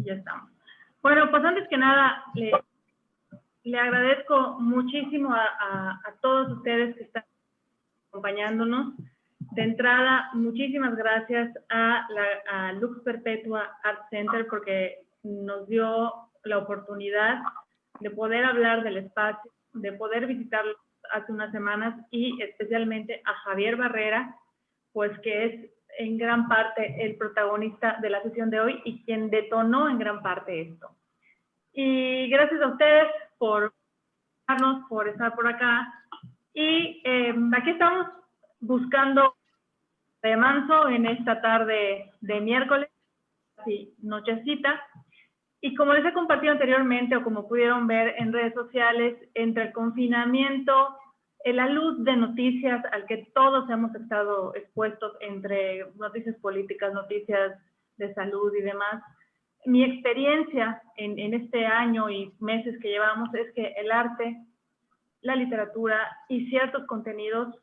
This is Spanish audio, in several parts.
Ya estamos. Bueno, pues antes que nada, le agradezco muchísimo a todos ustedes que están acompañándonos. De entrada, muchísimas gracias a Lux Perpetua Art Center porque nos dio la oportunidad de poder hablar del espacio, de poder visitarlo hace unas semanas, y especialmente a Javier Barrera, pues que es en gran parte el protagonista de la sesión de hoy y quien detonó en gran parte esto. Y gracias a ustedes por estar por acá. Y aquí estamos buscando de manso en esta tarde de miércoles, así, nochecita. Y como les he compartido anteriormente, o como pudieron ver en redes sociales, entre el confinamiento, la luz de noticias al que todos hemos estado expuestos, entre noticias políticas, noticias de salud y demás, mi experiencia en este año y meses que llevamos es que el arte, la literatura y ciertos contenidos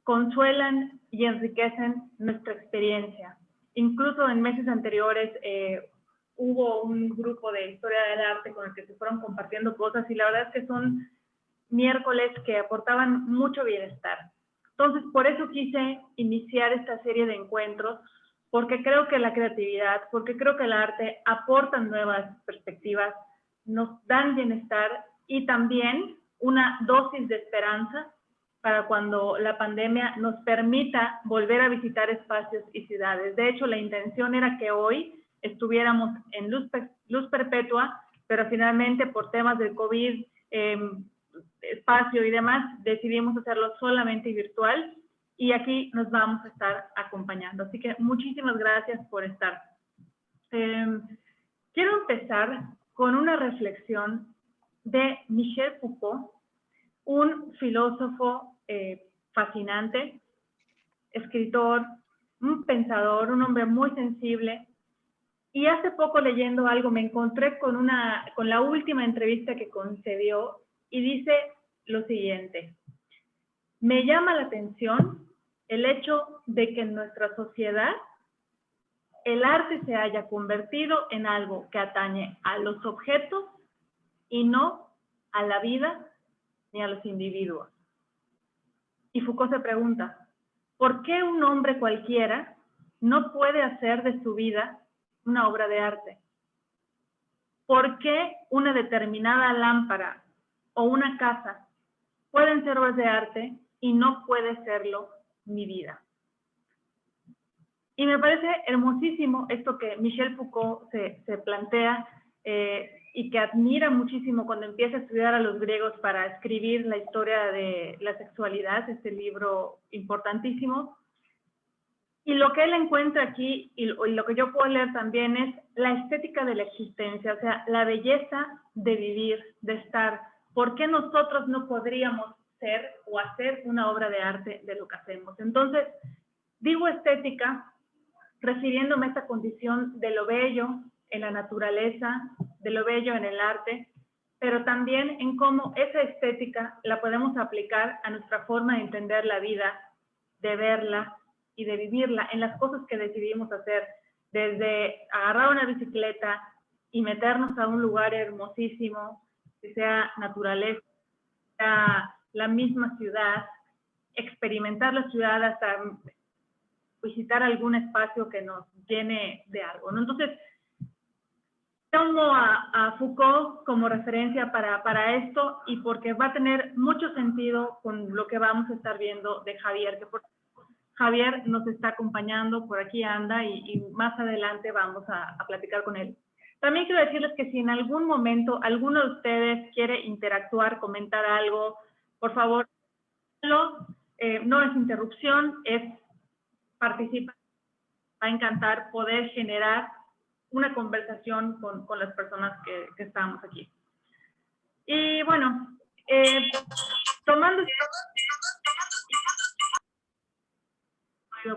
consuelan y enriquecen nuestra experiencia. Incluso en meses anteriores hubo un grupo de historia del arte con el que se fueron compartiendo cosas, y la verdad es que son miércoles que aportaban mucho bienestar. Entonces, por eso quise iniciar esta serie de encuentros, porque creo que la creatividad, porque creo que el arte aporta nuevas perspectivas, nos dan bienestar y también una dosis de esperanza para cuando la pandemia nos permita volver a visitar espacios y ciudades. De hecho, la intención era que hoy estuviéramos en Luz Perpetua, pero finalmente por temas del COVID, espacio y demás, decidimos hacerlo solamente virtual, y aquí nos vamos a estar acompañando. Así que muchísimas gracias por estar. Quiero empezar con una reflexión de Michel Foucault, un filósofo fascinante, escritor, un pensador, un hombre muy sensible. Y hace poco, leyendo algo, me encontré con la última entrevista que concedió, y dice lo siguiente: me llama la atención el hecho de que en nuestra sociedad el arte se haya convertido en algo que atañe a los objetos y no a la vida ni a los individuos. Y Foucault se pregunta, ¿por qué un hombre cualquiera no puede hacer de su vida una obra de arte? ¿Por qué una determinada lámpara o una casa pueden ser obras de arte y no puede serlo mi vida? Y me parece hermosísimo esto que Michel Foucault se plantea, y que admira muchísimo cuando empieza a estudiar a los griegos para escribir la historia de la sexualidad, este libro importantísimo. Y lo que él encuentra aquí, y lo que yo puedo leer también, es la estética de la existencia, o sea, la belleza de vivir, de estar. ¿Por qué nosotros no podríamos ser o hacer una obra de arte de lo que hacemos? Entonces, digo estética, refiriéndome a esta condición de lo bello en la naturaleza, de lo bello en el arte, pero también en cómo esa estética la podemos aplicar a nuestra forma de entender la vida, de verla y de vivirla, en las cosas que decidimos hacer, desde agarrar una bicicleta y meternos a un lugar hermosísimo, que sea naturaleza, sea la misma ciudad, experimentar la ciudad hasta visitar algún espacio que nos llene de algo, ¿no? Entonces, tomo a Foucault como referencia para esto, y porque va a tener mucho sentido con lo que vamos a estar viendo de Javier, que Javier nos está acompañando, por aquí anda, y más adelante vamos a platicar con él. También quiero decirles que si en algún momento alguno de ustedes quiere interactuar, comentar algo, por favor, no es interrupción, es participar. Va a encantar poder generar una conversación con las personas que estamos aquí. Y bueno, tomando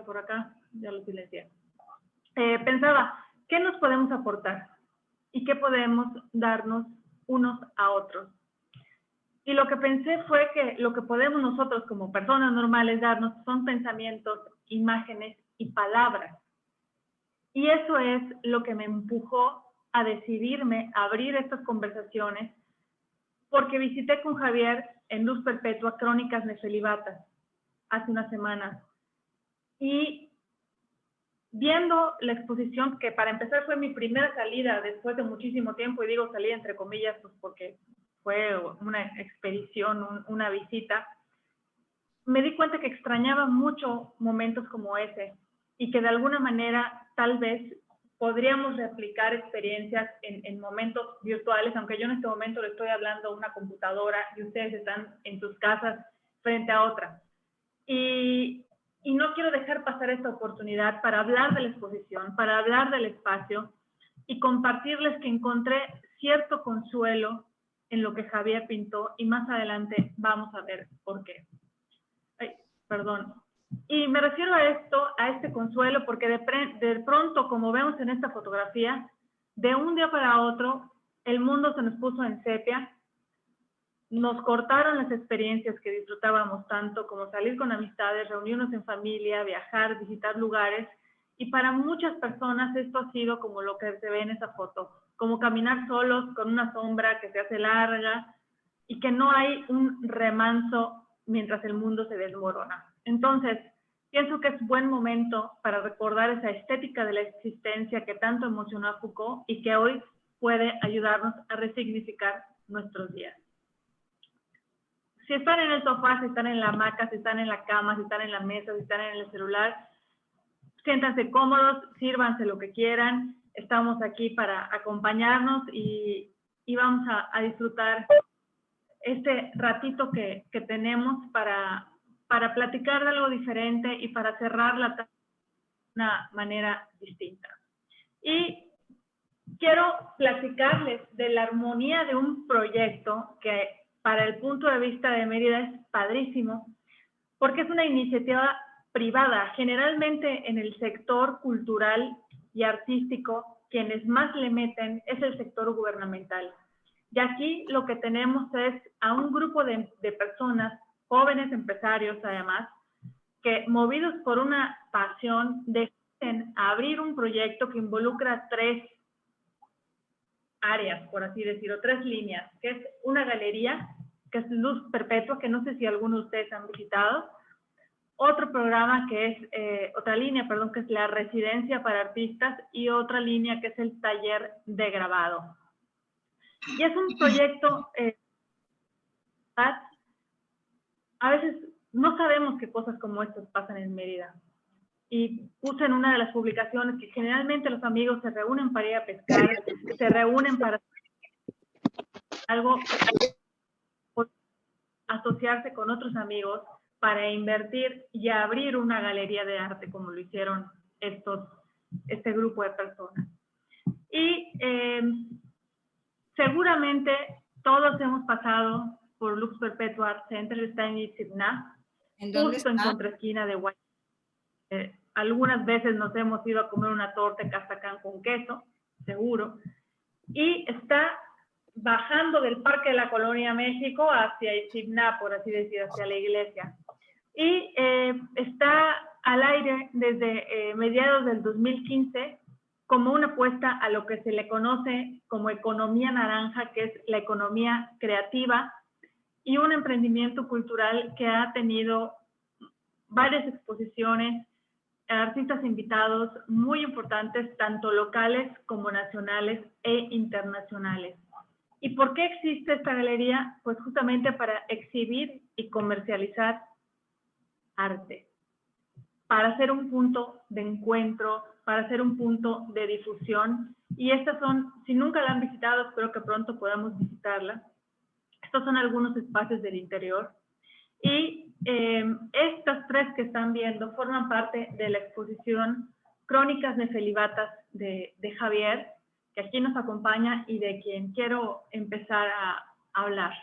por acá, ya lo silencié. Pensaba, ¿qué nos podemos aportar? ¿Y qué podemos darnos unos a otros? Y lo que pensé fue que lo que podemos nosotros como personas normales darnos son pensamientos, imágenes y palabras. Y eso es lo que me empujó a decidirme a abrir estas conversaciones porque visité con Javier en Luz Perpetua Crónicas Nefelibatas hace unas semanas. Y viendo la exposición, que para empezar fue mi primera salida después de muchísimo tiempo, y digo salida entre comillas, pues porque fue una expedición, una visita, me di cuenta que extrañaba mucho momentos como ese y que de alguna manera tal vez podríamos replicar experiencias en momentos virtuales, aunque yo en este momento le estoy hablando a una computadora y ustedes están en sus casas frente a otra. Y no quiero dejar pasar esta oportunidad para hablar de la exposición, para hablar del espacio y compartirles que encontré cierto consuelo en lo que Javier pintó y más adelante vamos a ver por qué. Ay, perdón. Y me refiero a esto, a este consuelo, porque de pronto, como vemos en esta fotografía, de un día para otro, el mundo se nos puso en sepia, nos cortaron las experiencias que disfrutábamos tanto, como salir con amistades, reunirnos en familia, viajar, visitar lugares, y para muchas personas esto ha sido como lo que se ve en esa foto, como caminar solos con una sombra que se hace larga y que no hay un remanso mientras el mundo se desmorona. Entonces, pienso que es buen momento para recordar esa estética de la existencia que tanto emocionó a Foucault y que hoy puede ayudarnos a resignificar nuestros días. Si están en el sofá, si están en la hamaca, si están en la cama, si están en la mesa, si están en el celular, siéntanse cómodos, sírvanse lo que quieran. Estamos aquí para acompañarnos y vamos a disfrutar este ratito que tenemos para platicar de algo diferente y para cerrarla de una manera distinta. Y quiero platicarles de la armonía de un proyecto que para el punto de vista de Mérida es padrísimo, porque es una iniciativa privada. Generalmente en el sector cultural y artístico, quienes más le meten es el sector gubernamental. Y aquí lo que tenemos es a un grupo de personas, jóvenes empresarios además, que movidos por una pasión deciden abrir un proyecto que involucra 3 áreas, por así decirlo, 3 líneas, que es una galería, que es Luz Perpetua, que no sé si algunos de ustedes han visitado, otro programa que es, otra línea, perdón, que es la residencia para artistas y otra línea que es el taller de grabado. Y es un proyecto, a veces no sabemos qué cosas como estas pasan en Mérida. Y puse en una de las publicaciones que generalmente los amigos se reúnen para ir a pescar, se reúnen para algo, asociarse con otros amigos para invertir y abrir una galería de arte como lo hicieron este grupo de personas. Y seguramente todos hemos pasado por Lux Perpetua Art Center, está en Itzibná, justo en contraesquina de Guay. Algunas veces nos hemos ido a comer una torta en Castacán con queso, seguro, y está bajando del Parque de la Colonia México hacia Itzibná, por así decir, hacia la iglesia. Y está al aire desde mediados del 2015 como una apuesta a lo que se le conoce como economía naranja, que es la economía creativa, y un emprendimiento cultural que ha tenido varias exposiciones, artistas invitados muy importantes, tanto locales como nacionales e internacionales. ¿Y por qué existe esta galería? Pues justamente para exhibir y comercializar arte, para ser un punto de encuentro, para ser un punto de difusión. Y estas son, si nunca la han visitado, espero que pronto podamos visitarla. Estos son algunos espacios del interior. Y estas 3 que están viendo forman parte de la exposición Crónicas Nefelibatas de Javier, que aquí nos acompaña y de quien quiero empezar a hablar.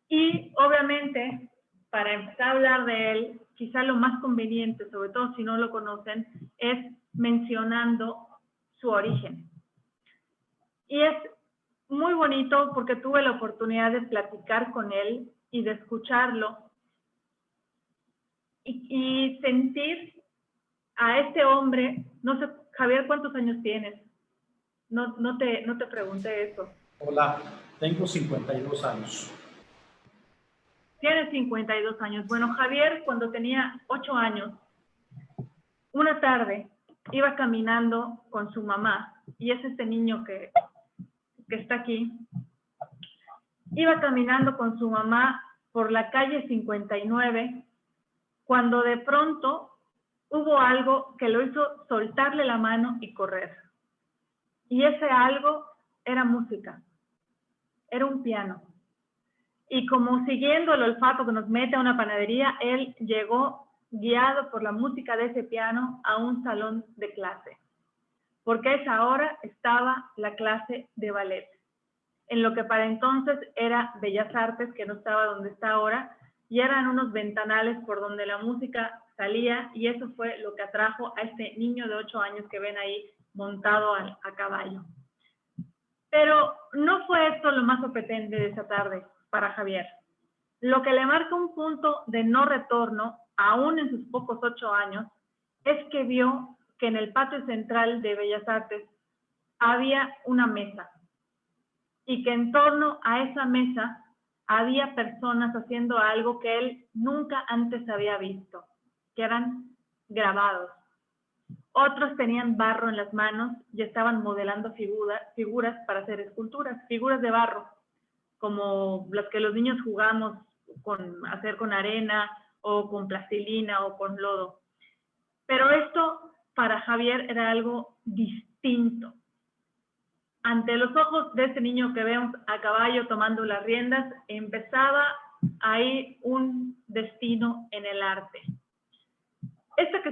Y obviamente, para empezar a hablar de él, quizá lo más conveniente, sobre todo si no lo conocen, es mencionando su origen. Y es muy bonito porque tuve la oportunidad de platicar con él y de escucharlo y sentir a este hombre. No sé, Javier, ¿cuántos años tienes? no te pregunté eso. Hola, tengo 52 años. Tienes 52 años. Bueno, Javier, cuando tenía 8 años, una tarde iba caminando con su mamá, y es este niño que está aquí, iba caminando con su mamá por la calle 59, cuando de pronto hubo algo que lo hizo soltarle la mano y correr. Y ese algo era música, era un piano. Y como siguiendo el olfato que nos mete a una panadería, él llegó guiado por la música de ese piano a un salón de clase, porque a esa hora estaba la clase de ballet, en lo que para entonces era Bellas Artes, que no estaba donde está ahora, y eran unos ventanales por donde la música salía, y eso fue lo que atrajo a este niño de 8 años que ven ahí montado a caballo. Pero no fue esto lo más sorprendente de esa tarde para Javier. Lo que le marca un punto de no retorno, aún en sus pocos 8 años, es que vio que en el patio central de Bellas Artes había una mesa, y que en torno a esa mesa había personas haciendo algo que él nunca antes había visto, que eran grabados. Otros tenían barro en las manos y estaban modelando figuras para hacer esculturas, figuras de barro, como las que los niños jugamos hacer con arena o con plastilina o con lodo. Pero esto para Javier era algo distinto. Ante los ojos de este niño que vemos a caballo tomando las riendas, empezaba ahí un destino en el arte. Esta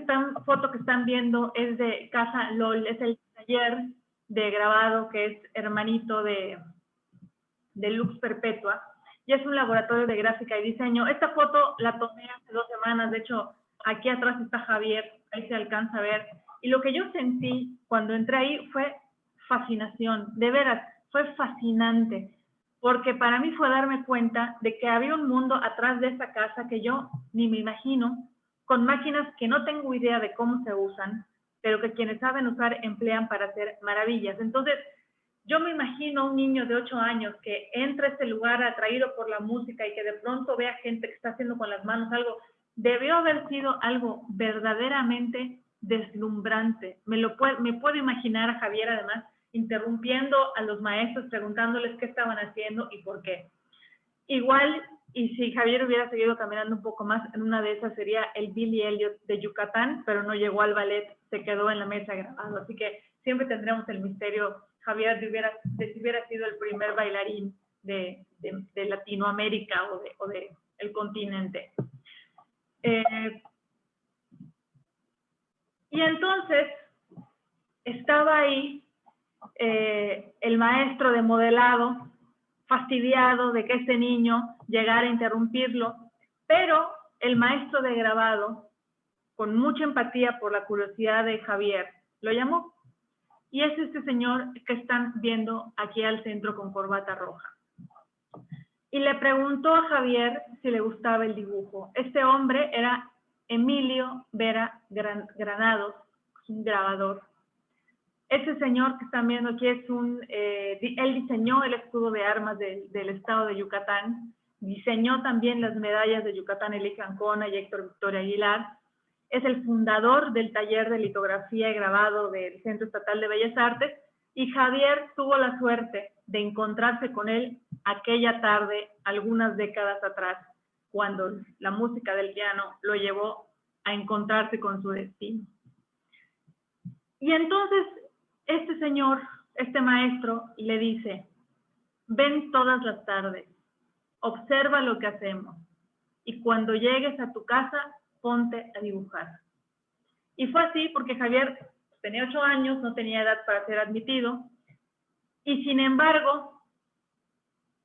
foto que están viendo es de Casa LOL, es el taller de grabado que es hermanito de Lux Perpetua, y es un laboratorio de gráfica y diseño. Esta foto la tomé hace 2 semanas, de hecho, aquí atrás está Javier, ahí se alcanza a ver, y lo que yo sentí cuando entré ahí fue fascinación, de veras, fue fascinante, porque para mí fue darme cuenta de que había un mundo atrás de esa casa que yo ni me imagino, con máquinas que no tengo idea de cómo se usan, pero que quienes saben usar emplean para hacer maravillas. Entonces, yo me imagino a un niño de 8 años que entra a este lugar atraído por la música y que de pronto vea gente que está haciendo con las manos algo. Debió haber sido algo verdaderamente deslumbrante. Me puedo imaginar a Javier, además, interrumpiendo a los maestros, preguntándoles qué estaban haciendo y por qué. Igual, y si Javier hubiera seguido caminando un poco más, en una de esas sería el Billy Elliot de Yucatán, pero no llegó al ballet, se quedó en la mesa grabado. Así que siempre tendremos el misterio, Javier, de si hubiera sido el primer bailarín de Latinoamérica o de el continente. Y entonces estaba ahí el maestro de modelado, fastidiado de que este niño llegara a interrumpirlo, pero el maestro de grabado, con mucha empatía por la curiosidad de Javier, lo llamó. Y es este señor que están viendo aquí al centro con corbata roja. Y le preguntó a Javier si le gustaba el dibujo. Este hombre era Emilio Vera Granados, un grabador. Este señor que están viendo aquí es él diseñó el escudo de armas del estado de Yucatán, diseñó también las medallas de Yucatán Elige Ancona y Héctor Victoria Aguilar, es el fundador del taller de litografía y grabado del Centro Estatal de Bellas Artes, y Javier tuvo la suerte de encontrarse con él aquella tarde, algunas décadas atrás, cuando la música del piano lo llevó a encontrarse con su destino. Y entonces este señor, este maestro, le dice: ven todas las tardes, observa lo que hacemos, y cuando llegues a tu casa, ponte a dibujar. Y fue así porque Javier tenía 8 años, no tenía edad para ser admitido, y sin embargo,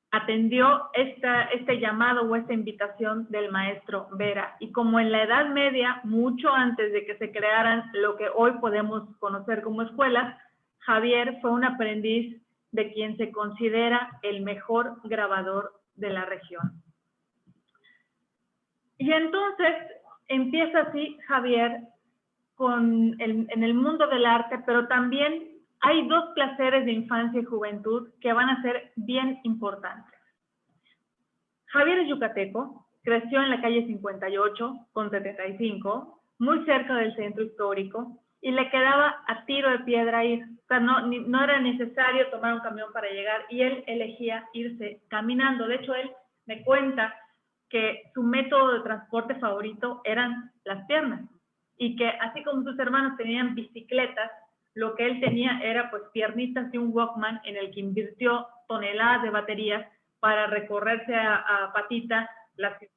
atendió este llamado o esta invitación del maestro Vera. Y como en la Edad Media, mucho antes de que se crearan lo que hoy podemos conocer como escuelas, Javier fue un aprendiz de quien se considera el mejor grabador de la región. Y entonces empieza así Javier en el mundo del arte, pero también hay dos placeres de infancia y juventud que van a ser bien importantes. Javier es yucateco, creció en la calle 58 con 75, muy cerca del centro histórico, y le quedaba a tiro de piedra ir. O sea, no era necesario tomar un camión para llegar, y él elegía irse caminando. De hecho, él me cuenta que su método de transporte favorito eran las piernas, y que así como sus hermanos tenían bicicletas, lo que él tenía era pues piernitas y un Walkman en el que invirtió toneladas de baterías para recorrerse a patita la ciudad.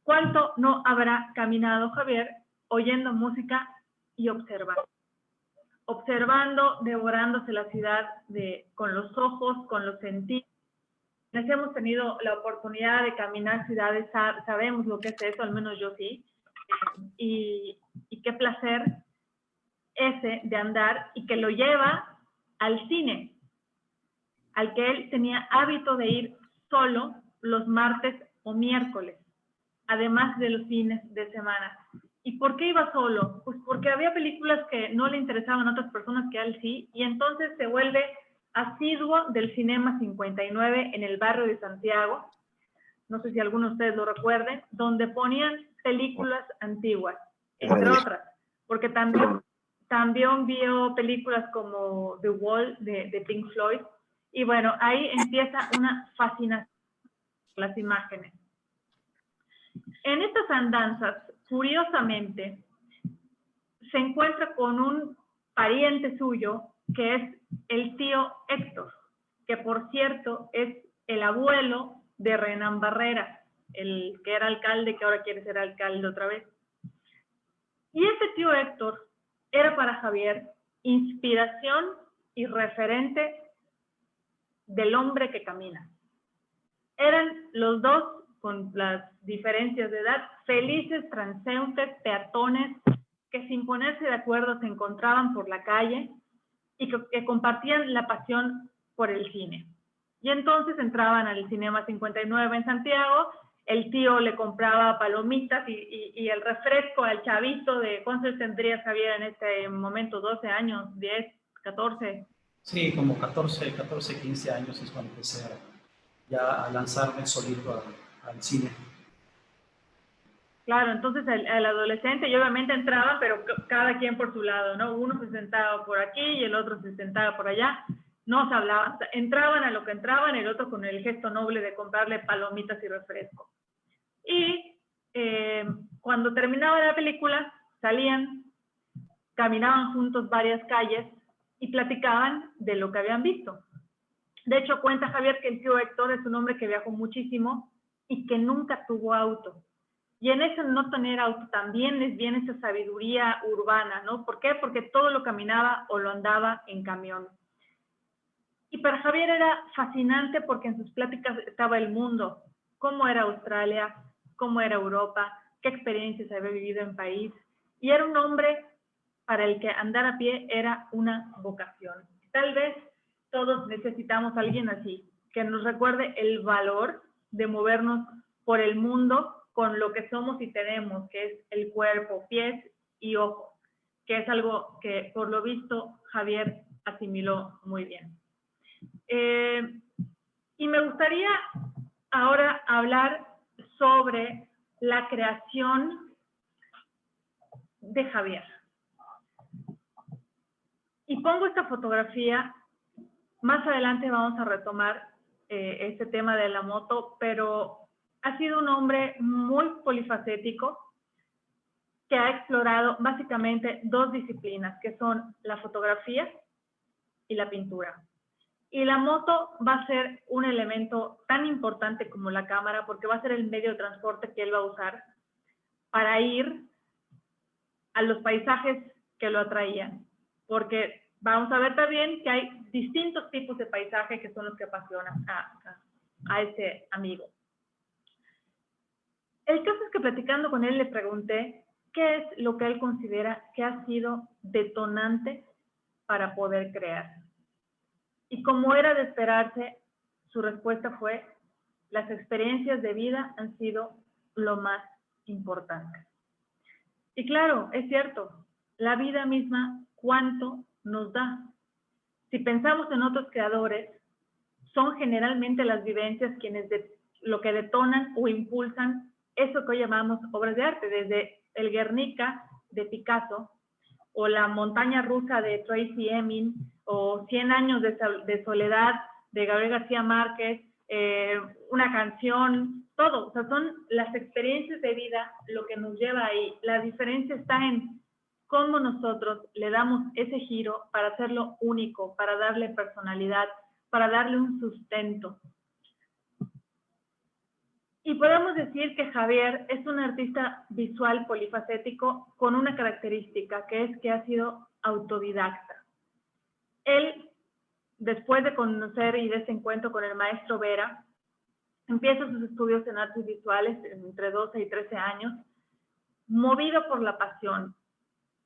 ¿Cuánto no habrá caminado Javier oyendo música y observando? Observando, devorándose la ciudad con los ojos, con los sentidos. Quienes hemos tenido la oportunidad de caminar ciudades, sabemos lo que es eso, al menos yo sí. Y qué placer ese de andar, y que lo lleva al cine, al que él tenía hábito de ir solo los martes o miércoles, además de los fines de semana. ¿Y por qué iba solo? Pues porque había películas que no le interesaban a otras personas que a él sí, y entonces se vuelve asiduo del Cinema 59 en el barrio de Santiago, no sé si algunos de ustedes lo recuerden, donde ponían películas antiguas, entre otras, porque también vio películas como The Wall de Pink Floyd, y bueno, ahí empieza una fascinación por las imágenes. En estas andanzas, curiosamente, se encuentra con un pariente suyo, que es el tío Héctor, que por cierto es el abuelo de Renan Barrera, el que era alcalde, que ahora quiere ser alcalde otra vez. Y este tío Héctor era para Javier inspiración y referente del hombre que camina. Eran los dos, con las diferencias de edad, felices transeúntes, peatones, que sin ponerse de acuerdo se encontraban por la calle y que compartían la pasión por el cine. Y entonces entraban al Cinema 59 en Santiago, el tío le compraba palomitas y el refresco al chavito de, ¿cuántos tendrías, Javier, en este momento? 12 años, 10, 14. Sí, como 14, 15 años es cuando empecé ya a lanzarme solito al cine. Claro, entonces el adolescente, y obviamente entraban, pero cada quien por su lado, ¿no? Uno se sentaba por aquí y el otro se sentaba por allá. No se hablaban, entraban a lo que entraban, el otro con el gesto noble de comprarle palomitas y refresco. Y cuando terminaba la película, salían, caminaban juntos varias calles y platicaban de lo que habían visto. De hecho, cuenta Javier que el tío Héctor es un hombre que viajó muchísimo y que nunca tuvo auto. Y en ese no tener auto también les viene esa sabiduría urbana, ¿no? ¿Por qué? Porque todo lo caminaba o lo andaba en camión. Y para Javier era fascinante porque en sus pláticas estaba el mundo, cómo era Australia, cómo era Europa, qué experiencias había vivido en país. Y era un hombre para el que andar a pie era una vocación. Tal vez todos necesitamos a alguien así, que nos recuerde el valor de movernos por el mundo con lo que somos y tenemos, que es el cuerpo, pies y ojos, que es algo que por lo visto Javier asimiló muy bien. Y me gustaría ahora hablar sobre la creación de Javier. Y pongo esta fotografía, más adelante vamos a retomar este tema de la moto, pero ha sido un hombre muy polifacético que ha explorado básicamente dos disciplinas, que son la fotografía y la pintura. Y la moto va a ser un elemento tan importante como la cámara, porque va a ser el medio de transporte que él va a usar para ir a los paisajes que lo atraían. Porque vamos a ver también que hay distintos tipos de paisaje que son los que apasionan a este amigo. El caso es que platicando con él le pregunté qué es lo que él considera que ha sido detonante para poder crear. Y como era de esperarse, su respuesta fue: las experiencias de vida han sido lo más importante. Y claro, es cierto, la vida misma, ¿cuánto nos da? si pensamos en otros creadores, son generalmente las vivencias quienes lo que detonan o impulsan eso que hoy llamamos obras de arte, desde el Guernica de Picasso, o la montaña rusa de Tracy Emin, o 100 años de soledad de Gabriel García Márquez, una canción, todo. O sea, son las experiencias de vida lo que nos lleva ahí. La diferencia está en cómo nosotros le damos ese giro para hacerlo único, para darle personalidad, para darle un sustento. Y podemos decir que Javier es un artista visual polifacético con una característica, que es que ha sido autodidacta. Él, después de conocer y de ese encuentro con el maestro Vera, empieza sus estudios en artes visuales entre 12 y 13 años, movido por la pasión,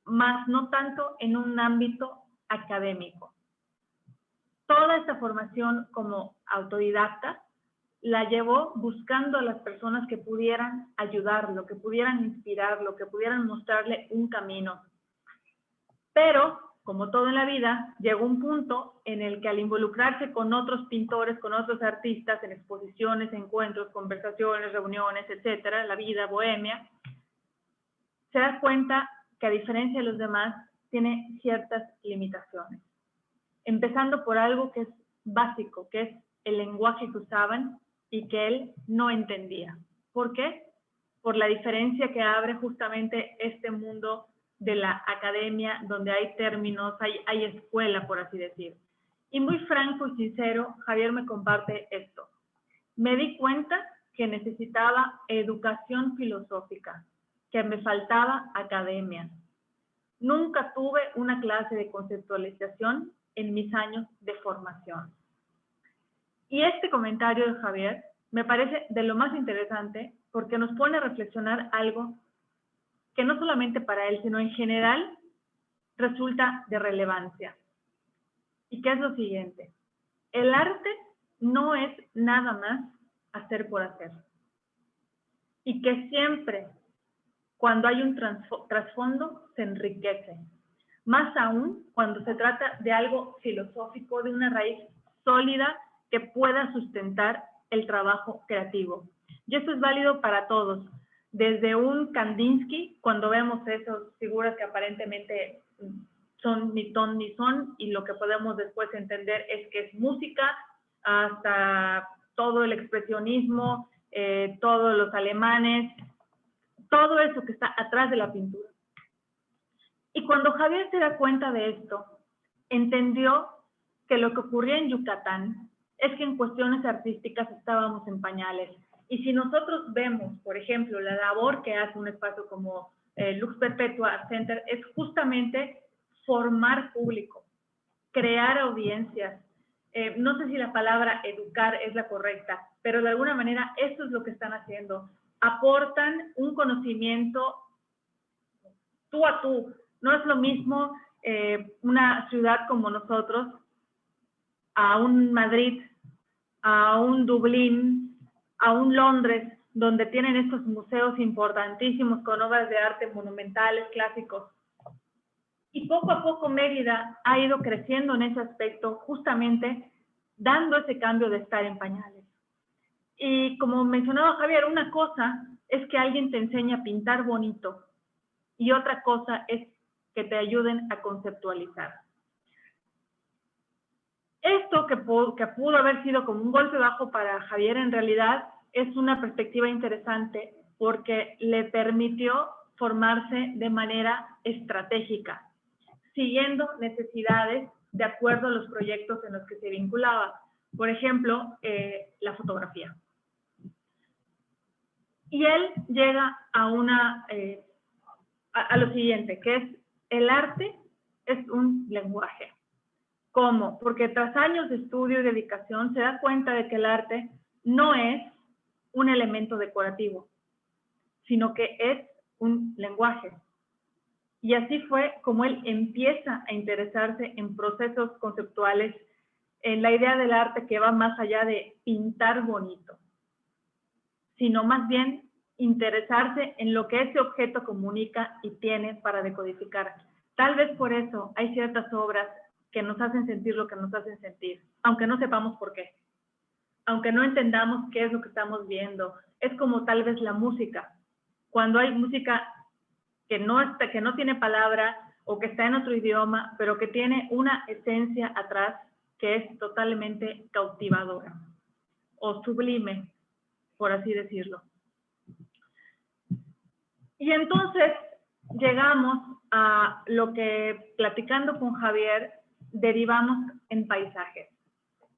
más no tanto en un ámbito académico. Toda esta formación como autodidacta la llevó buscando a las personas que pudieran ayudarlo, que pudieran inspirarlo, que pudieran mostrarle un camino. Pero, como todo en la vida, llegó un punto en el que al involucrarse con otros pintores, con otros artistas, en exposiciones, encuentros, conversaciones, reuniones, etcétera, la vida bohemia, se da cuenta que a diferencia de los demás, tiene ciertas limitaciones. Empezando por algo que es básico, que es el lenguaje que usaban y que él no entendía. ¿Por qué? Por la diferencia que abre justamente este mundo de la academia, donde hay términos, hay escuela, por así decir. Y muy franco y sincero, Javier me comparte esto. Me di cuenta que necesitaba educación filosófica, que me faltaba academia. Nunca tuve una clase de conceptualización en mis años de formación. Y este comentario de Javier me parece de lo más interesante porque nos pone a reflexionar algo que no solamente para él, sino en general resulta de relevancia. Y que es lo siguiente: el arte no es nada más hacer por hacer. Y que siempre, cuando hay un trasfondo, se enriquece. Más aún cuando se trata de algo filosófico, de una raíz sólida que pueda sustentar el trabajo creativo. Y esto es válido para todos. Desde un Kandinsky, cuando vemos esas figuras que aparentemente son ni ton ni son, y lo que podemos después entender es que es música, hasta todo el expresionismo, todos los alemanes, todo eso que está atrás de la pintura. Y cuando Javier se da cuenta de esto, entendió que lo que ocurría en Yucatán es que en cuestiones artísticas estábamos en pañales. Y si nosotros vemos, por ejemplo, la labor que hace un espacio como Lux Perpetua Art Center, es justamente formar público, crear audiencias. No sé si la palabra educar es la correcta, pero de alguna manera eso es lo que están haciendo. Aportan un conocimiento tú a tú. No es lo mismo una ciudad como nosotros a un Madrid, a un Dublín, a un Londres, donde tienen estos museos importantísimos con obras de arte monumentales, clásicos. Y poco a poco Mérida ha ido creciendo en ese aspecto, justamente dando ese cambio de estar en pañales. Y como mencionaba Javier, una cosa es que alguien te enseña a pintar bonito y otra cosa es que te ayuden a conceptualizar. Esto que pudo haber sido como un golpe bajo para Javier, en realidad es una perspectiva interesante porque le permitió formarse de manera estratégica, siguiendo necesidades de acuerdo a los proyectos en los que se vinculaba. Por ejemplo, la fotografía. Y él llega a lo siguiente, que es el arte es un lenguaje. ¿Cómo? Porque tras años de estudio y dedicación se da cuenta de que el arte no es un elemento decorativo, sino que es un lenguaje. Y así fue como él empieza a interesarse en procesos conceptuales, en la idea del arte que va más allá de pintar bonito, sino más bien interesarse en lo que ese objeto comunica y tiene para decodificar. Tal vez por eso hay ciertas obras que nos hacen sentir lo que nos hacen sentir, aunque no sepamos por qué, aunque no entendamos qué es lo que estamos viendo. Es como tal vez la música. Cuando hay música que no tiene palabra o que está en otro idioma, pero que tiene una esencia atrás que es totalmente cautivadora o sublime, por así decirlo. Y entonces llegamos a lo que, platicando con Javier, derivamos en paisajes.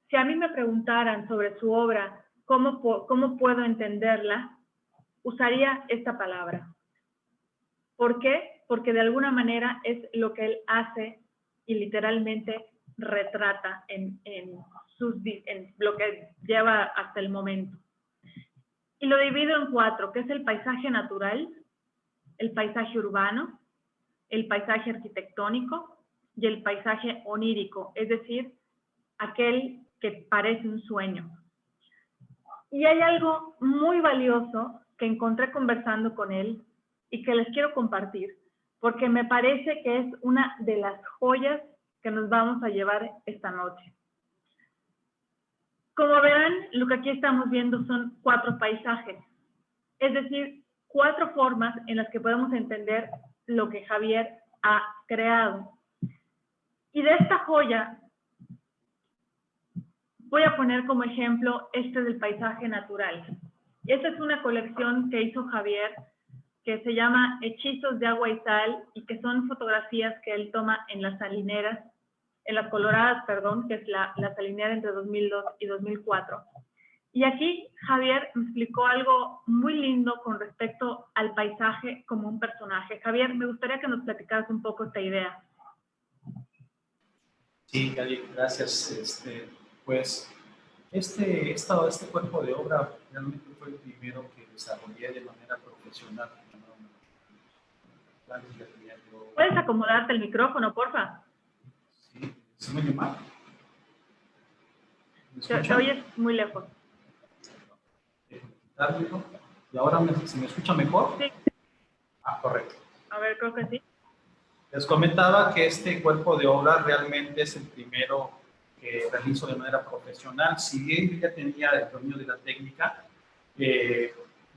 Si a mí me preguntaran sobre su obra, cómo puedo entenderla, usaría esta palabra. ¿Por qué? Porque de alguna manera es lo que él hace y literalmente retrata en lo que lleva hasta el momento. Y lo divido en 4, que es el paisaje natural, el paisaje urbano, el paisaje arquitectónico y el paisaje onírico, es decir, aquel que parece un sueño. Y hay algo muy valioso que encontré conversando con él y que les quiero compartir, porque me parece que es una de las joyas que nos vamos a llevar esta noche. Como verán, lo que aquí estamos viendo son 4 paisajes, es decir, 4 formas en las que podemos entender lo que Javier ha creado. Y de esta joya, voy a poner como ejemplo este del paisaje natural. Esta es una colección que hizo Javier, que se llama Hechizos de Agua y Sal, y que son fotografías que él toma en las salineras, en las Coloradas, perdón, que es la salinera entre 2002 y 2004. Y aquí Javier me explicó algo muy lindo con respecto al paisaje como un personaje. Javier, me gustaría que nos platicaras un poco esta idea. Sí, Gali, gracias. Pues este cuerpo de obra realmente fue el primero que desarrollé de manera profesional. ¿Puedes acomodarte el micrófono, porfa? Sí, se me oye mal. Te oyes muy lejos. ¿Y ahora se me escucha mejor? Sí. Ah, correcto. A ver, creo que sí. Les comentaba que este cuerpo de obra realmente es el primero que realizo de manera profesional. Si bien yo ya tenía el dominio de la técnica,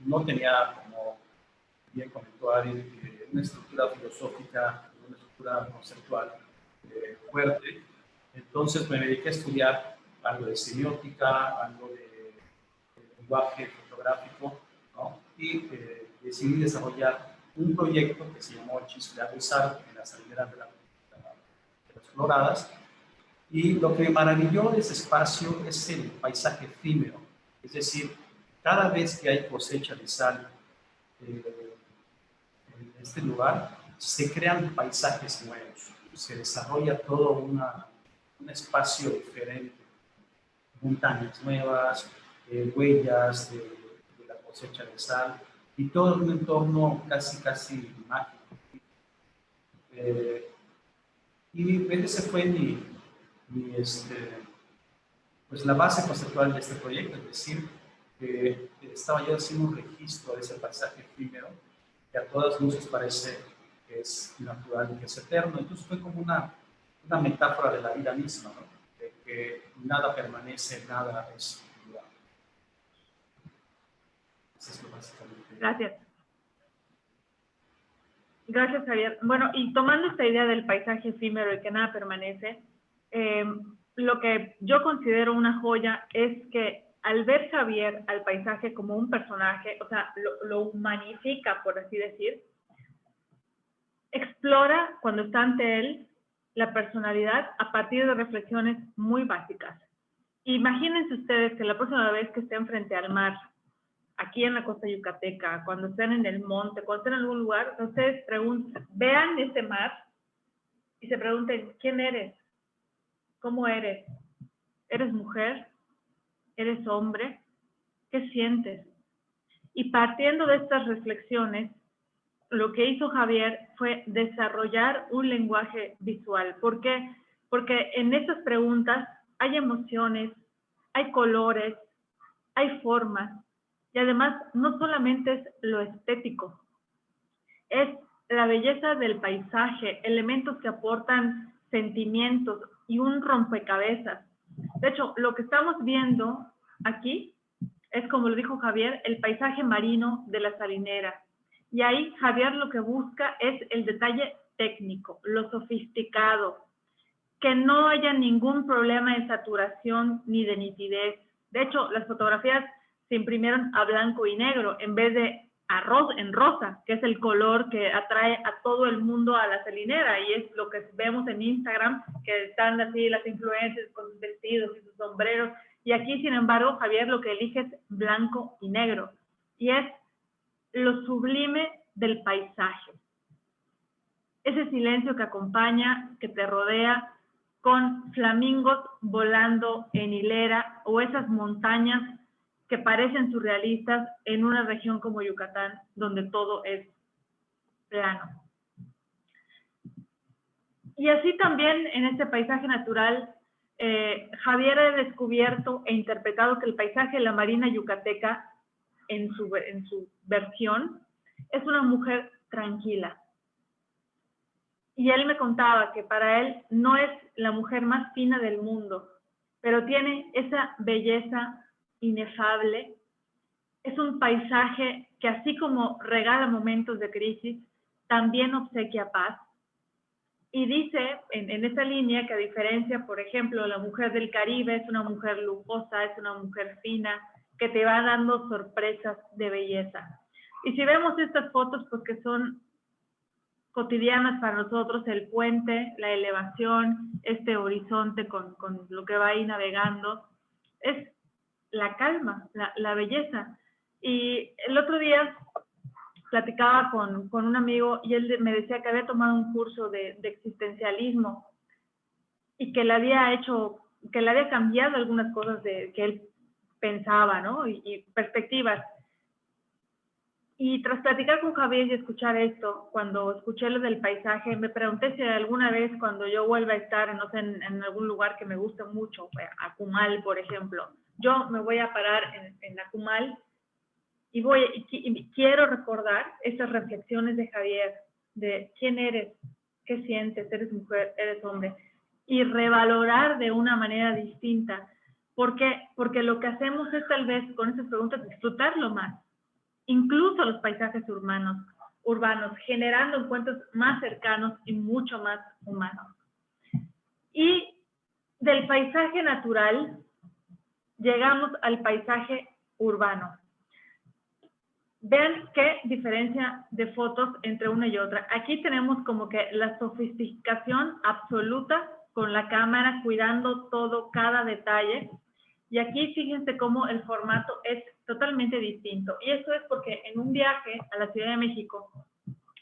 no tenía, como bien comentó Ari, una estructura filosófica, una estructura conceptual fuerte. Entonces me dediqué a estudiar algo de semiótica, algo de lenguaje fotográfico, ¿no? Y decidí desarrollar un proyecto que se llamó Hechizos de Agua y Sal en la salinera de las Coloradas. Y lo que me maravilló de ese espacio es el paisaje efímero, es decir, cada vez que hay cosecha de sal en este lugar, se crean paisajes nuevos, se desarrolla todo un espacio diferente, montañas nuevas, huellas de la cosecha de sal, y todo un entorno casi mágico. Y ese fue pues la base conceptual de este proyecto, es decir, estaba yo haciendo un registro de ese paisaje efímero que a todas luces parece que es natural y que es eterno. Entonces fue como una metáfora de la vida misma, ¿no? De que nada permanece, nada es igual. Eso es lo básicamente. Gracias. Gracias, Javier. Bueno, y tomando esta idea del paisaje efímero y que nada permanece, lo que yo considero una joya es que al ver Javier al paisaje como un personaje, o sea, lo humanifica, por así decir, explora cuando está ante él la personalidad a partir de reflexiones muy básicas. Imagínense ustedes que la próxima vez que estén frente al mar, aquí en la costa yucateca, cuando estén en el monte, cuando estén en algún lugar, ustedes vean ese mar y se pregunten, ¿quién eres? ¿Cómo eres? ¿Eres mujer? ¿Eres hombre? ¿Qué sientes? Y partiendo de estas reflexiones, lo que hizo Javier fue desarrollar un lenguaje visual. ¿Por qué? Porque en estas preguntas hay emociones, hay colores, hay formas, y además no solamente es lo estético, es la belleza del paisaje, elementos que aportan sentimientos, y un rompecabezas. De hecho, lo que estamos viendo aquí es, como lo dijo Javier, el paisaje marino de la salinera. Y ahí Javier lo que busca es el detalle técnico, lo sofisticado, que no haya ningún problema de saturación ni de nitidez. De hecho, las fotografías se imprimieron a blanco y negro en vez de en rosa, que es el color que atrae a todo el mundo a la salinera, y es lo que vemos en Instagram, que están así las influencers con sus vestidos y sus sombreros, y aquí, sin embargo, Javier lo que elige es blanco y negro, y es lo sublime del paisaje. Ese silencio que acompaña, que te rodea, con flamingos volando en hilera, o esas montañas que parecen surrealistas en una región como Yucatán, donde todo es plano. Y así también en este paisaje natural, Javier ha descubierto e interpretado que el paisaje de la marina yucateca, en su versión, es una mujer tranquila. Y él me contaba que para él no es la mujer más fina del mundo, pero tiene esa belleza inefable. Es un paisaje que, así como regala momentos de crisis, también obsequia paz. Y dice en esa línea que, a diferencia, por ejemplo, la mujer del Caribe es una mujer lujosa, es una mujer fina, que te va dando sorpresas de belleza. Y si vemos estas fotos, pues que son cotidianas para nosotros, el puente, la elevación, este horizonte con lo que va ahí navegando, es la calma, la belleza. Y el otro día platicaba con un amigo y él me decía que había tomado un curso de existencialismo y que le había cambiado algunas cosas que él pensaba, ¿no? Y perspectivas. Y tras platicar con Javier y escuchar esto, cuando escuché lo del paisaje, me pregunté si alguna vez, cuando yo vuelva a estar, no sé, en algún lugar que me guste mucho, Akumal, por ejemplo, yo me voy a parar en Akumal y quiero recordar esas reflexiones de Javier, de quién eres, qué sientes, eres mujer, eres hombre, y revalorar de una manera distinta. ¿Por qué? Porque lo que hacemos es, tal vez, con esas preguntas, disfrutarlo más. Incluso los paisajes urbanos, generando encuentros más cercanos y mucho más humanos. Y del paisaje natural llegamos al paisaje urbano. Vean qué diferencia de fotos entre una y otra. Aquí tenemos como que la sofisticación absoluta con la cámara, cuidando todo, cada detalle. Y aquí fíjense cómo el formato es totalmente distinto. Y esto es porque en un viaje a la Ciudad de México,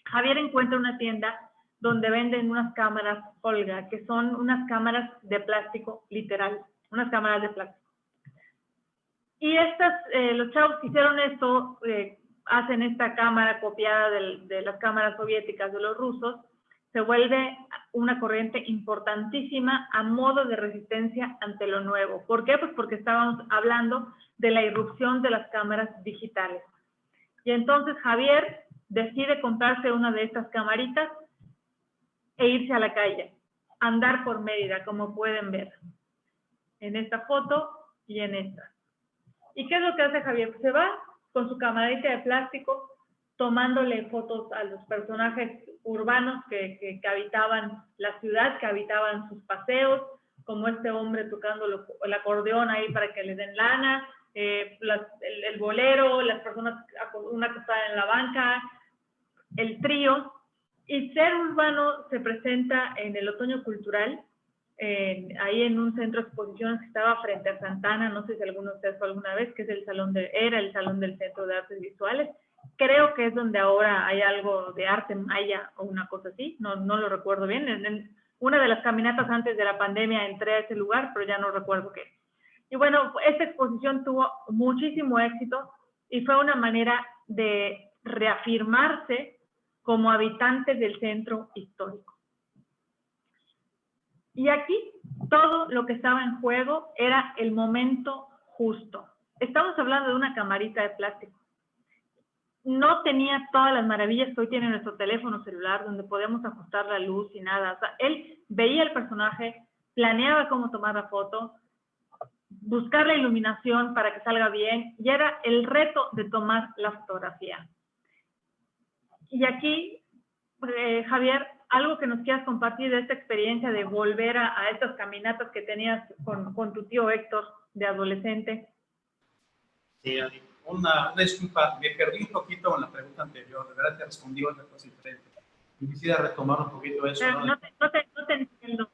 Javier encuentra una tienda donde venden unas cámaras Olga, que son unas cámaras de plástico, literal, unas cámaras de plástico. Y los chavos que hicieron esto, hacen esta cámara copiada de las cámaras soviéticas de los rusos, se vuelve una corriente importantísima a modo de resistencia ante lo nuevo. ¿Por qué? Pues porque estábamos hablando de la irrupción de las cámaras digitales. Y entonces Javier decide comprarse una de estas camaritas e irse a la calle, andar por Mérida, como pueden ver en esta foto y en esta. ¿Y qué es lo que hace Javier? Pues se va con su camarita de plástico, tomándole fotos a los personajes urbanos que habitaban la ciudad, que habitaban sus paseos, como este hombre tocando el acordeón ahí para que le den lana, el bolero, las personas, una acostada en la banca, el trío. Y Ser Urbano se presenta en el Otoño Cultural, ahí en un centro de exposiciones que estaba frente a Santana, no sé si alguno de ustedes fue alguna vez, que es era el Salón del Centro de Artes Visuales. Creo que es donde ahora hay algo de arte maya o una cosa así, no lo recuerdo bien. En una de las caminatas antes de la pandemia entré a ese lugar, pero ya no recuerdo qué. Y bueno, esta exposición tuvo muchísimo éxito y fue una manera de reafirmarse como habitantes del centro histórico. Y aquí todo lo que estaba en juego era el momento justo. Estamos hablando de una camarita de plástico. No tenía todas las maravillas que hoy tiene nuestro teléfono celular, donde podemos ajustar la luz y nada. O sea, él veía el personaje, planeaba cómo tomar la foto, buscar la iluminación para que salga bien, y era el reto de tomar la fotografía. Y aquí, Javier, algo que nos quieras compartir de esta experiencia de volver a estas caminatas que tenías con tu tío Héctor de adolescente. Sí, una disculpa, me perdí un poquito en la pregunta anterior, de verdad te respondí otra cosa diferente. Quisiera retomar un poquito eso. Pero no te entiendo.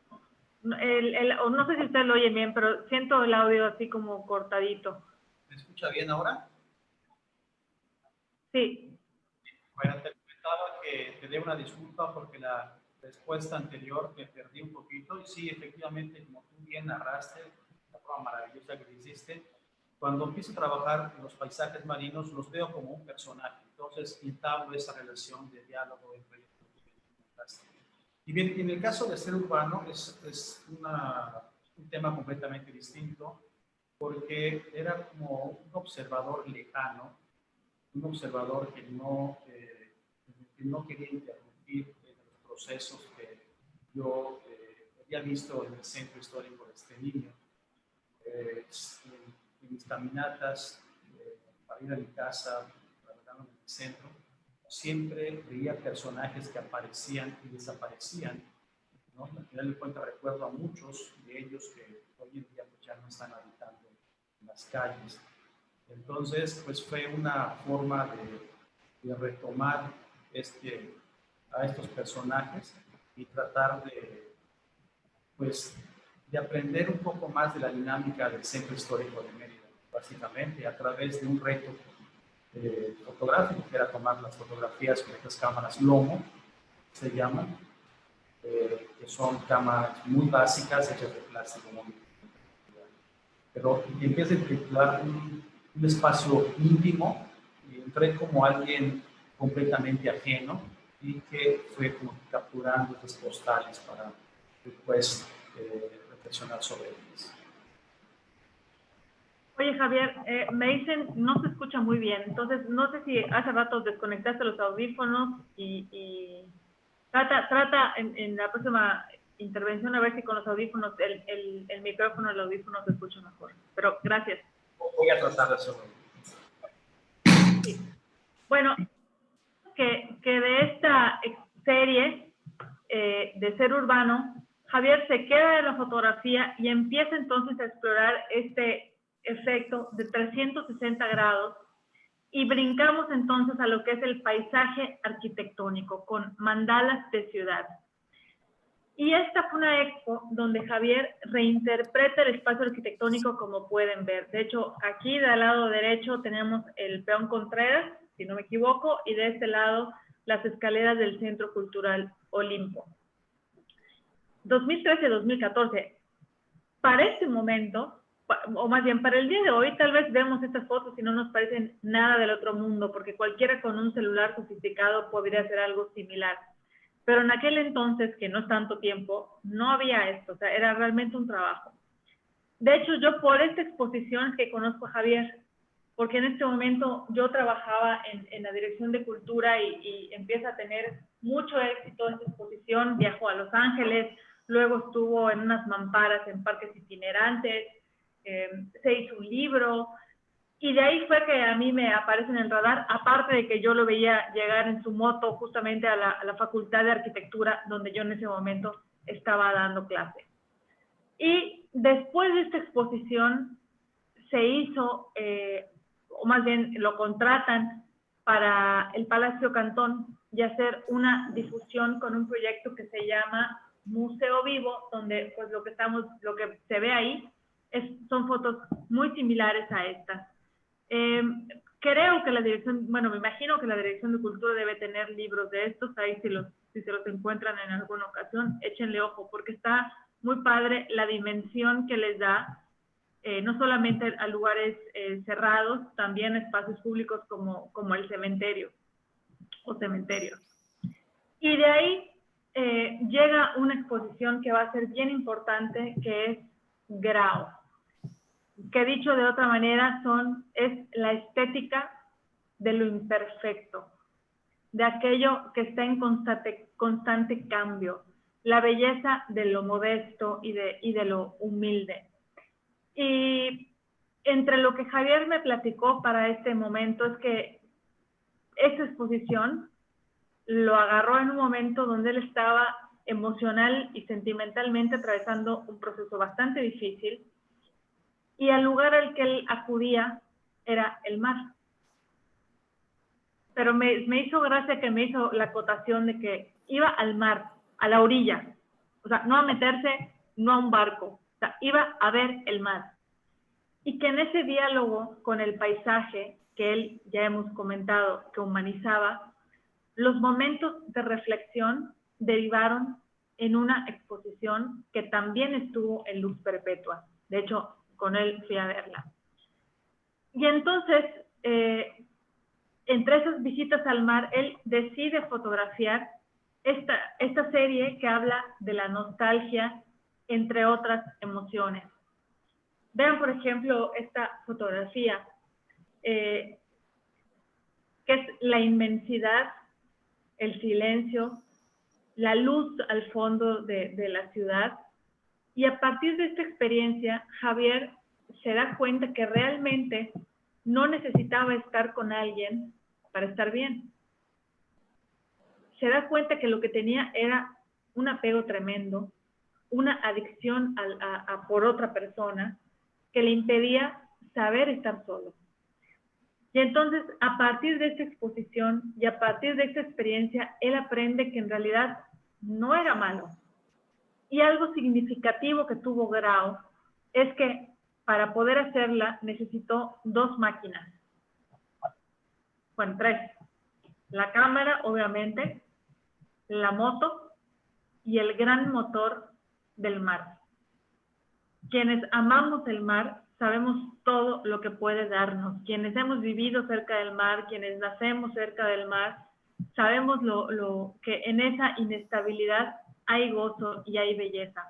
No sé si usted lo oye bien, pero siento el audio así como cortadito. ¿Me escucha bien ahora? Sí. Bueno, te comentaba que te dé una disculpa porque la respuesta anterior me perdí un poquito. Y sí, efectivamente, como tú bien narraste, la prueba maravillosa que hiciste, cuando empiezo a trabajar en los paisajes marinos, los veo como un personaje. Entonces, entablo esa relación de diálogo entre ellos. Y bien, en el caso de ser urbano, es un tema completamente distinto, porque era como un observador lejano, un observador que no quería interrumpir los procesos que yo había visto en el centro histórico de este niño. En mis caminatas para ir a mi casa, trabajando en el centro, siempre veía personajes que aparecían y desaparecían, ¿no? Al final de cuentas recuerdo a muchos de ellos que hoy en día pues, ya no están habitando en las calles. Entonces, pues fue una forma de retomar a estos personajes y tratar de aprender un poco más de la dinámica del centro histórico de Mérida, básicamente a través de un reto fotográfico, que era tomar las fotografías con estas cámaras Lomo, se llaman, que son cámaras muy básicas hechas de plástico. Pero empieza a titular un espacio íntimo, y entré como alguien completamente ajeno y que fue como capturando estas postales para después reflexionar sobre ellas. Oye, Javier, me dicen, no se escucha muy bien, entonces no sé si hace rato desconectaste los audífonos y trata en la próxima intervención a ver si con los audífonos, el micrófono, el audífono se escucha mejor. Pero gracias. Voy a tratar de hacerlo. Sí. Bueno, que de esta serie de ser urbano, Javier se queda en la fotografía y empieza entonces a explorar este efecto de 360 grados y brincamos entonces a lo que es el paisaje arquitectónico con mandalas de ciudad. Y esta fue una expo donde Javier reinterpreta el espacio arquitectónico como pueden ver. De hecho, aquí del lado derecho tenemos el Peón Contreras, si no me equivoco, y de este lado las escaleras del Centro Cultural Olimpo. 2013-2014. Para este momento, o más bien para el día de hoy, tal vez vemos estas fotos y no nos parecen nada del otro mundo, porque cualquiera con un celular sofisticado podría hacer algo similar. Pero en aquel entonces, que no es tanto tiempo, no había esto, o sea, era realmente un trabajo. De hecho, yo por esta exposición es que conozco a Javier, porque en este momento yo trabajaba en la Dirección de Cultura y empieza a tener mucho éxito esta exposición, viajó a Los Ángeles, luego estuvo en unas mamparas en parques itinerantes, se hizo un libro, y de ahí fue que a mí me aparece en el radar, aparte de que yo lo veía llegar en su moto justamente a la Facultad de Arquitectura, donde yo en ese momento estaba dando clase. Y después de esta exposición se hizo, o más bien lo contratan para el Palacio Cantón y hacer una difusión con un proyecto que se llama Museo Vivo, donde pues lo que se ve ahí son fotos muy similares a estas. Creo que la dirección, bueno, me imagino que la Dirección de Cultura debe tener libros de estos, ahí si se los encuentran en alguna ocasión, échenle ojo, porque está muy padre la dimensión que les da, no solamente a lugares cerrados, también espacios públicos como el cementerio o cementerios. Y de ahí llega una exposición que va a ser bien importante, que es Grau, que dicho de otra manera es la estética de lo imperfecto, de aquello que está en constante cambio, la belleza de lo modesto y de lo humilde. Y entre lo que Javier me platicó para este momento es que esta exposición lo agarró en un momento donde él estaba emocional y sentimentalmente atravesando un proceso bastante difícil, y el lugar al que él acudía era el mar. Pero me hizo gracia que me hizo la acotación de que iba al mar, a la orilla, o sea, no a meterse, no a un barco, o sea, iba a ver el mar. Y que en ese diálogo con el paisaje, que él ya hemos comentado, que humanizaba, los momentos de reflexión derivaron en una exposición que también estuvo en Luz Perpetua. De hecho, con él fui a verla. Y entonces, entre esas visitas al mar, él decide fotografiar esta serie que habla de la nostalgia, entre otras emociones. Vean, por ejemplo, esta fotografía, que es la inmensidad, el silencio, la luz al fondo de la ciudad. Y a partir de esta experiencia, Javier se da cuenta que realmente no necesitaba estar con alguien para estar bien. Se da cuenta que lo que tenía era un apego tremendo, una adicción por otra persona que le impedía saber estar solo. Y entonces, a partir de esta exposición y a partir de esta experiencia, él aprende que en realidad no era malo. Y algo significativo que tuvo Grau es que para poder hacerla necesitó 2 máquinas. Bueno, 3. La cámara, obviamente, la moto y el gran motor del mar. Quienes amamos el mar sabemos todo lo que puede darnos. Quienes hemos vivido cerca del mar, quienes nacemos cerca del mar, sabemos lo que en esa inestabilidad hay gozo y hay belleza.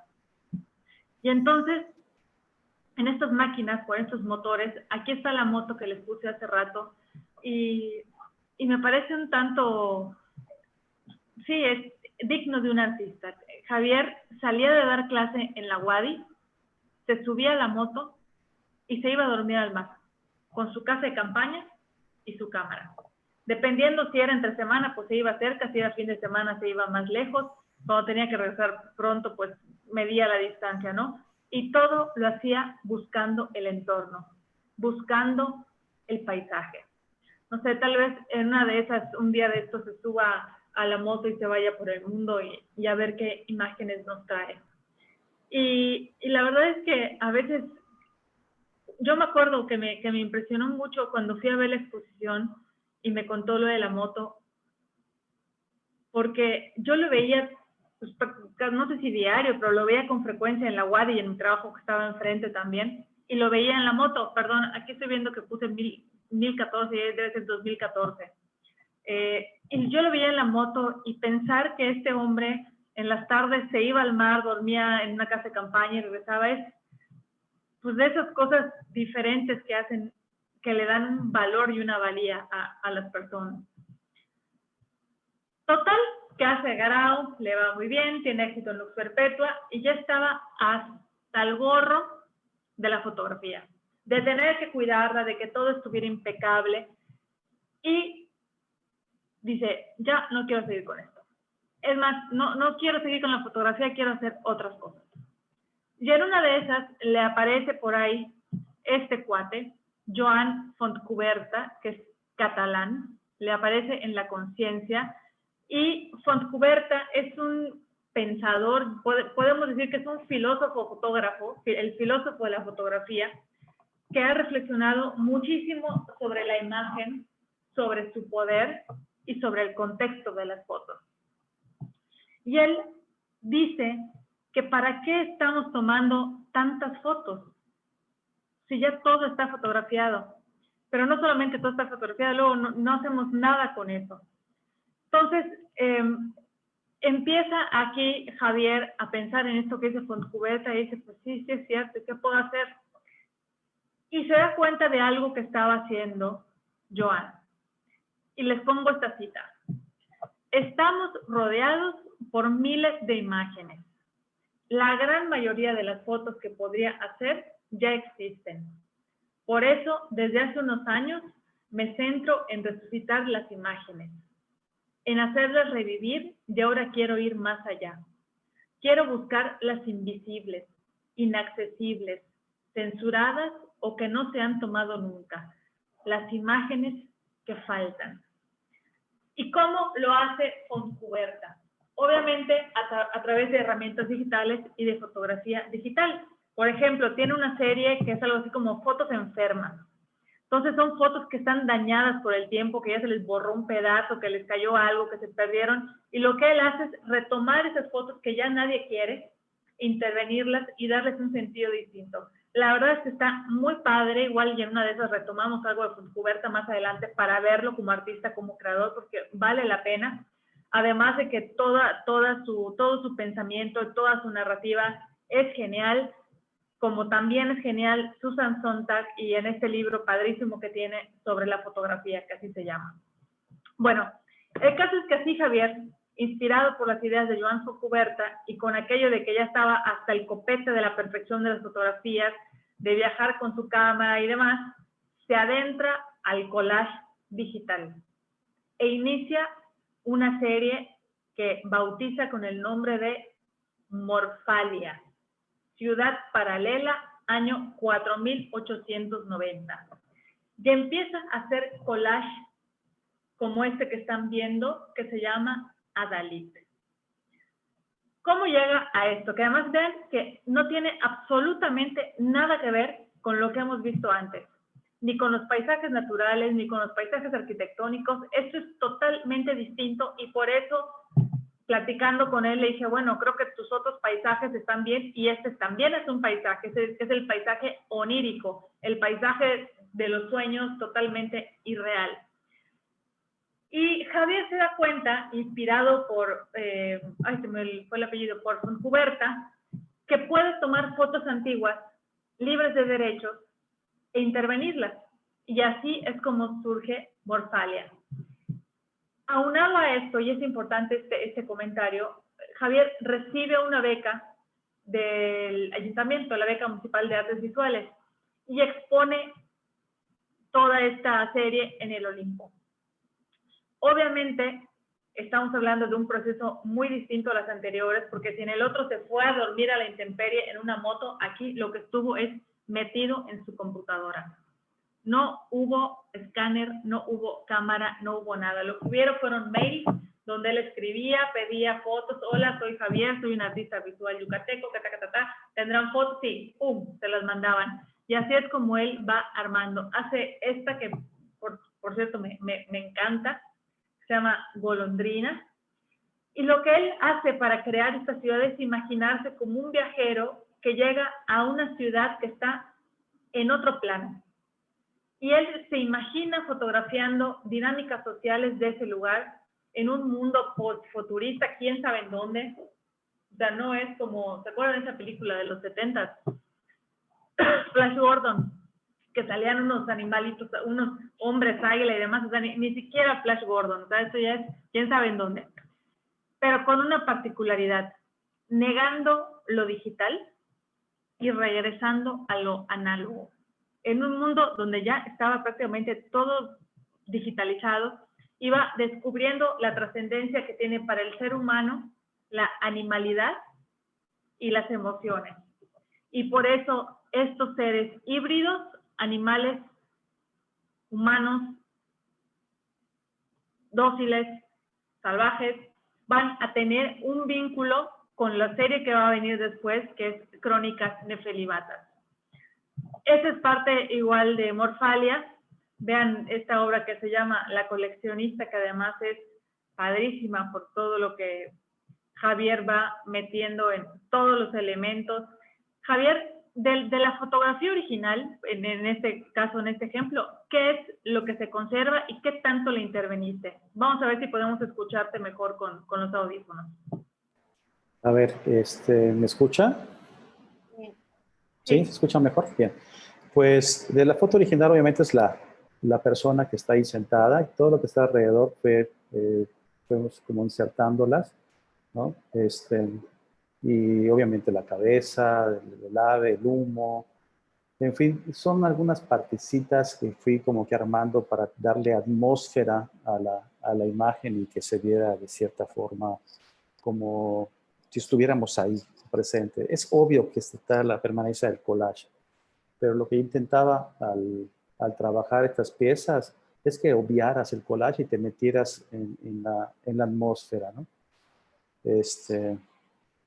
Y entonces, en estas máquinas, por estos motores, aquí está la moto que les puse hace rato, y me parece un tanto, sí, es digno de un artista. Javier salía de dar clase en la UADY, se subía a la moto y se iba a dormir al mar, con su casa de campaña y su cámara. Dependiendo si era entre semana, pues se iba cerca, si era fin de semana se iba más lejos, cuando tenía que regresar pronto, pues medía la distancia, ¿no? Y todo lo hacía buscando el entorno, buscando el paisaje. No sé, tal vez en una de esas, un día de estos se suba a la moto y se vaya por el mundo y a ver qué imágenes nos trae. Y la verdad es que a veces, yo me acuerdo que me impresionó mucho cuando fui a ver la exposición y me contó lo de la moto, porque yo lo veía, pues, no sé si diario, pero lo veía con frecuencia en la UADY y en mi trabajo que estaba enfrente también, y lo veía en la moto. Perdón, aquí estoy viendo que puse 1014 y debe ser 2014. Y yo lo veía en la moto y pensar que este hombre en las tardes se iba al mar, dormía en una casa de campaña y regresaba, es pues de esas cosas diferentes que hacen, que le dan un valor y una valía a las personas. Total, que hace Grau, le va muy bien, tiene éxito en Lux Perpetua y ya estaba hasta el gorro de la fotografía, de tener que cuidarla, de que todo estuviera impecable, y dice, ya no quiero seguir con esto. Es más, no quiero seguir con la fotografía, quiero hacer otras cosas. Y en una de esas le aparece por ahí este cuate, Joan Fontcuberta, que es catalán, le aparece en La Conciencia, y Fontcuberta es un pensador, podemos decir que es un filósofo fotógrafo, el filósofo de la fotografía, que ha reflexionado muchísimo sobre la imagen, sobre su poder y sobre el contexto de las fotos. Y él dice que para qué estamos tomando tantas fotos, si ya todo está fotografiado. Pero no solamente todo está fotografiado, luego no hacemos nada con eso. Entonces, empieza aquí Javier a pensar en esto que dice Fontcuberta y dice, pues sí, sí es cierto, ¿qué puedo hacer? Y se da cuenta de algo que estaba haciendo Joan. Y les pongo esta cita. Estamos rodeados por miles de imágenes. La gran mayoría de las fotos que podría hacer ya existen. Por eso, desde hace unos años, me centro en resucitar las imágenes, en hacerlas revivir, y ahora quiero ir más allá. Quiero buscar las invisibles, inaccesibles, censuradas o que no se han tomado nunca, las imágenes que faltan. ¿Y cómo lo hace Fontcuberta? Obviamente a través de herramientas digitales y de fotografía digital. Por ejemplo, tiene una serie que es algo así como fotos enfermas. Entonces son fotos que están dañadas por el tiempo, que ya se les borró un pedazo, que les cayó algo, que se perdieron. Y lo que él hace es retomar esas fotos que ya nadie quiere, intervenirlas y darles un sentido distinto. La verdad es que está muy padre, igual y en una de esas retomamos algo de Fontcuberta más adelante para verlo como artista, como creador, porque vale la pena. Además de que todo su pensamiento, toda su narrativa es genial, como también es genial Susan Sontag y en este libro padrísimo que tiene sobre la fotografía, que así se llama. Bueno, el caso es que así Javier, inspirado por las ideas de Joan Fontcuberta y con aquello de que ya estaba hasta el copete de la perfección de las fotografías, de viajar con su cámara y demás, se adentra al collage digital e inicia una serie que bautiza con el nombre de Morphalia, Ciudad Paralela, año 4890. Y empieza a hacer collage como este que están viendo, que se llama Adalid. ¿Cómo llega a esto? Que además ven que no tiene absolutamente nada que ver con lo que hemos visto antes, ni con los paisajes naturales, ni con los paisajes arquitectónicos. Esto es totalmente distinto y por eso, platicando con él, le dije, bueno, creo que tus otros paisajes están bien y este también es un paisaje, es el paisaje onírico, el paisaje de los sueños totalmente irreal. Y Javier se da cuenta, inspirado por, se me fue el apellido, por Fontcuberta, que puedes tomar fotos antiguas, libres de derechos, e intervenirlas. Y así es como surge Morphalia. Aunado a esto, y es importante este comentario, Javier recibe una beca del ayuntamiento, la beca municipal de artes visuales, y expone toda esta serie en el Olimpo. Obviamente, estamos hablando de un proceso muy distinto a las anteriores, porque si en el otro se fue a dormir a la intemperie en una moto, aquí lo que estuvo es metido en su computadora. No hubo escáner, no hubo cámara, no hubo nada. Lo que hubieron fueron mails donde él escribía, pedía fotos. Hola, soy Javier, soy un artista visual yucateco, ¿tendrán fotos? Sí, ¡pum!, se las mandaban. Y así es como él va armando. Hace esta que, por cierto, me encanta, se llama Golondrina. Y lo que él hace para crear esta ciudad es imaginarse como un viajero que llega a una ciudad que está en otro plano. Y él se imagina fotografiando dinámicas sociales de ese lugar en un mundo post-futurista, quién sabe en dónde. O sea, no es como, ¿se acuerdan de esa película de los 70s? Flash Gordon, que salían unos animalitos, unos hombres águila y demás, o sea, ni siquiera Flash Gordon, o sea, eso ya es quién sabe en dónde. Pero con una particularidad, negando lo digital y regresando a lo análogo. En un mundo donde ya estaba prácticamente todo digitalizado, iba descubriendo la trascendencia que tiene para el ser humano la animalidad y las emociones. Y por eso estos seres híbridos, animales, humanos, dóciles, salvajes, van a tener un vínculo con la serie que va a venir después, que es Crónicas Nefelibatas. Esa es parte igual de Morphalia. Vean esta obra que se llama La coleccionista, que además es padrísima por todo lo que Javier va metiendo en todos los elementos. Javier, de la fotografía original, en este caso, en este ejemplo, ¿qué es lo que se conserva y qué tanto le interveniste? Vamos a ver si podemos escucharte mejor con los audífonos. A ver, ¿me escucha? ¿Sí? ¿Se escucha mejor? Bien. Pues de la foto original obviamente es la persona que está ahí sentada y todo lo que está alrededor fue fuimos como insertándolas, ¿no? Y obviamente la cabeza, el ave, el humo, en fin, son algunas partecitas que fui como que armando para darle atmósfera a la imagen y que se viera de cierta forma como si estuviéramos ahí presente. Es obvio que está la permanencia del collage, pero lo que intentaba al trabajar estas piezas es que obviaras el collage y te metieras en la atmósfera, ¿no?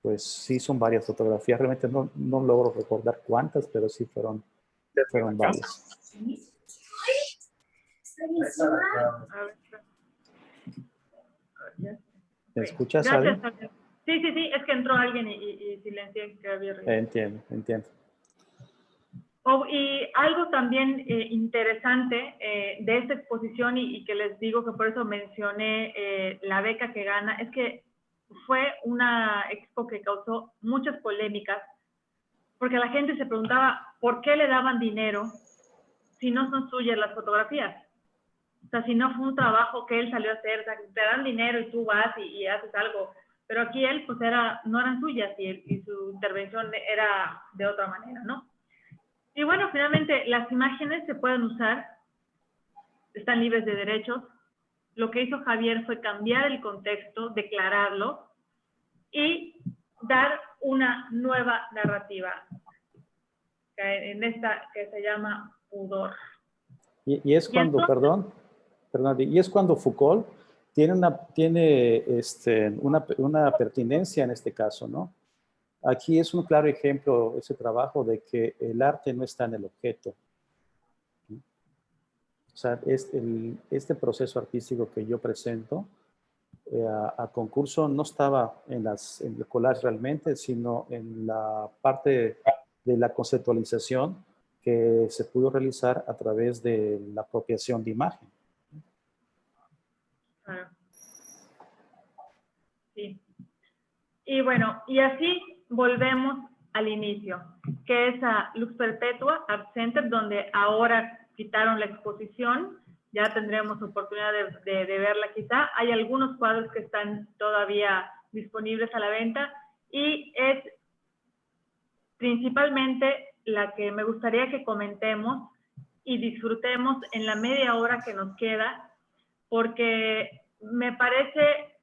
Pues sí, son varias fotografías. Realmente no logro recordar cuántas, pero sí fueron varias. ¿Me escuchas, Adi? Gracias. Sí, es que entró alguien y silencié que había ruido. Entiendo. Y algo también interesante de esta exposición y que les digo que por eso mencioné la beca que gana, es que fue una expo que causó muchas polémicas, porque la gente se preguntaba por qué le daban dinero si no son suyas las fotografías. O sea, si no fue un trabajo que él salió a hacer, o sea, te dan dinero y tú vas y haces algo. Pero aquí él, pues no eran suyas y su intervención era de otra manera, ¿no? Y bueno, finalmente las imágenes se pueden usar, están libres de derechos. Lo que hizo Javier fue cambiar el contexto, declararlo y dar una nueva narrativa en esta que se llama pudor. Y es cuando, perdón, y es cuando Foucault tiene una pertinencia en este caso, ¿no? Aquí es un claro ejemplo, ese trabajo, de que el arte no está en el objeto. O sea, este proceso artístico que yo presento a concurso no estaba en el collage realmente, sino en la parte de la conceptualización que se pudo realizar a través de la apropiación de imagen. Claro. Sí. Y bueno, y así volvemos al inicio, que es a Lux Perpetua Art Center, donde ahora quitaron la exposición, ya tendremos oportunidad de verla quizá. Hay algunos cuadros que están todavía disponibles a la venta y es principalmente la que me gustaría que comentemos y disfrutemos en la media hora que nos queda, porque me parece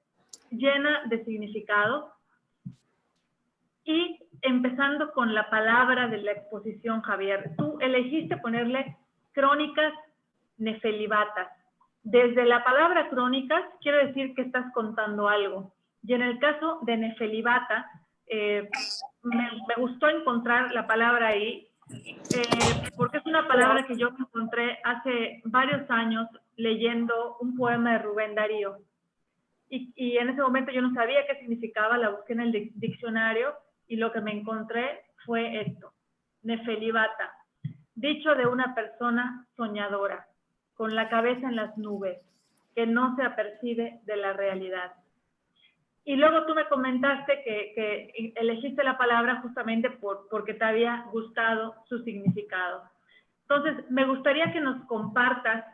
llena de significado. Y empezando con la palabra de la exposición, Javier, tú elegiste ponerle crónicas nefelibatas. Desde la palabra crónicas, quiero decir que estás contando algo. Y en el caso de nefelibata, me gustó encontrar la palabra ahí, porque es una palabra que yo me encontré hace varios años leyendo un poema de Rubén Darío. Y en ese momento yo no sabía qué significaba, la busqué en el diccionario y lo que me encontré fue esto: nefelibata, dicho de una persona soñadora, con la cabeza en las nubes, que no se apercibe de la realidad. Y luego tú me comentaste que elegiste la palabra justamente porque te había gustado su significado. Entonces, me gustaría que nos compartas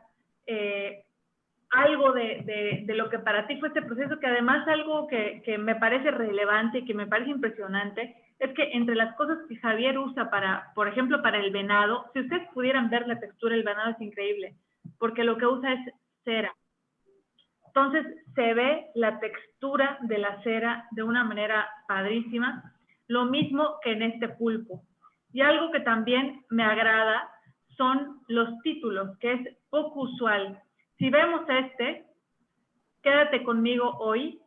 algo de lo que para ti fue este proceso, que además algo que me parece relevante y que me parece impresionante, es que entre las cosas que Javier usa por ejemplo, para el venado, si ustedes pudieran ver la textura del venado es increíble, porque lo que usa es cera. Entonces se ve la textura de la cera de una manera padrísima, lo mismo que en este pulpo. Y algo que también me agrada son los títulos, que es poco usual. Si vemos quédate conmigo hoy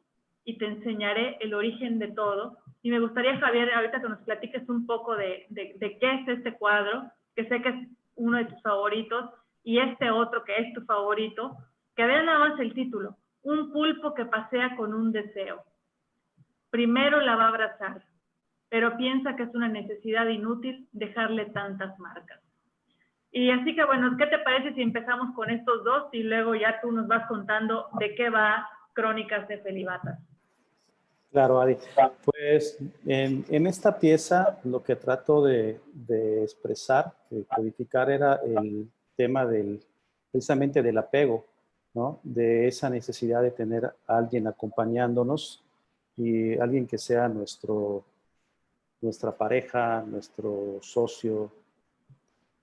y te enseñaré el origen de todo. Y me gustaría, Javier, ahorita que nos platiques un poco de qué es este cuadro, que sé que es uno de tus favoritos, y este otro que es tu favorito, que vean nada más el título: un pulpo que pasea con un deseo. Primero la va a abrazar, pero piensa que es una necesidad inútil dejarle tantas marcas. Y así que, bueno, ¿qué te parece si empezamos con estos dos y luego ya tú nos vas contando de qué va Crónicas nefelibatas? Claro, Adi. Pues en esta pieza lo que trato de expresar, de codificar, era el tema precisamente del apego, ¿no? De esa necesidad de tener a alguien acompañándonos y alguien que sea nuestra pareja, nuestro socio.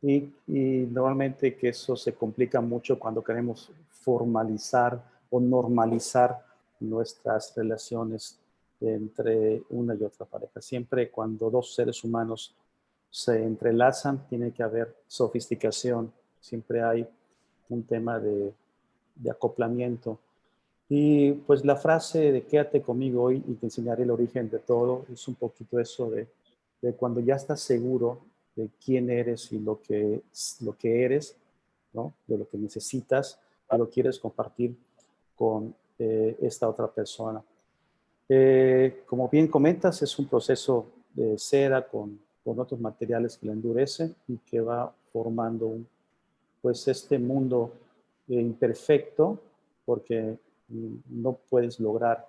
Y normalmente que eso se complica mucho cuando queremos formalizar o normalizar nuestras relaciones entre una y otra pareja. Siempre cuando dos seres humanos se entrelazan, tiene que haber sofisticación. Siempre hay un tema de acoplamiento. Y pues la frase de quédate conmigo hoy y te enseñaré el origen de todo es un poquito eso de cuando ya estás seguro de quién eres y lo que eres, ¿no? De lo que necesitas, y lo quieres compartir con esta otra persona. Como bien comentas, es un proceso de cera con otros materiales que la endurecen y que va formando pues este mundo imperfecto, porque no puedes lograr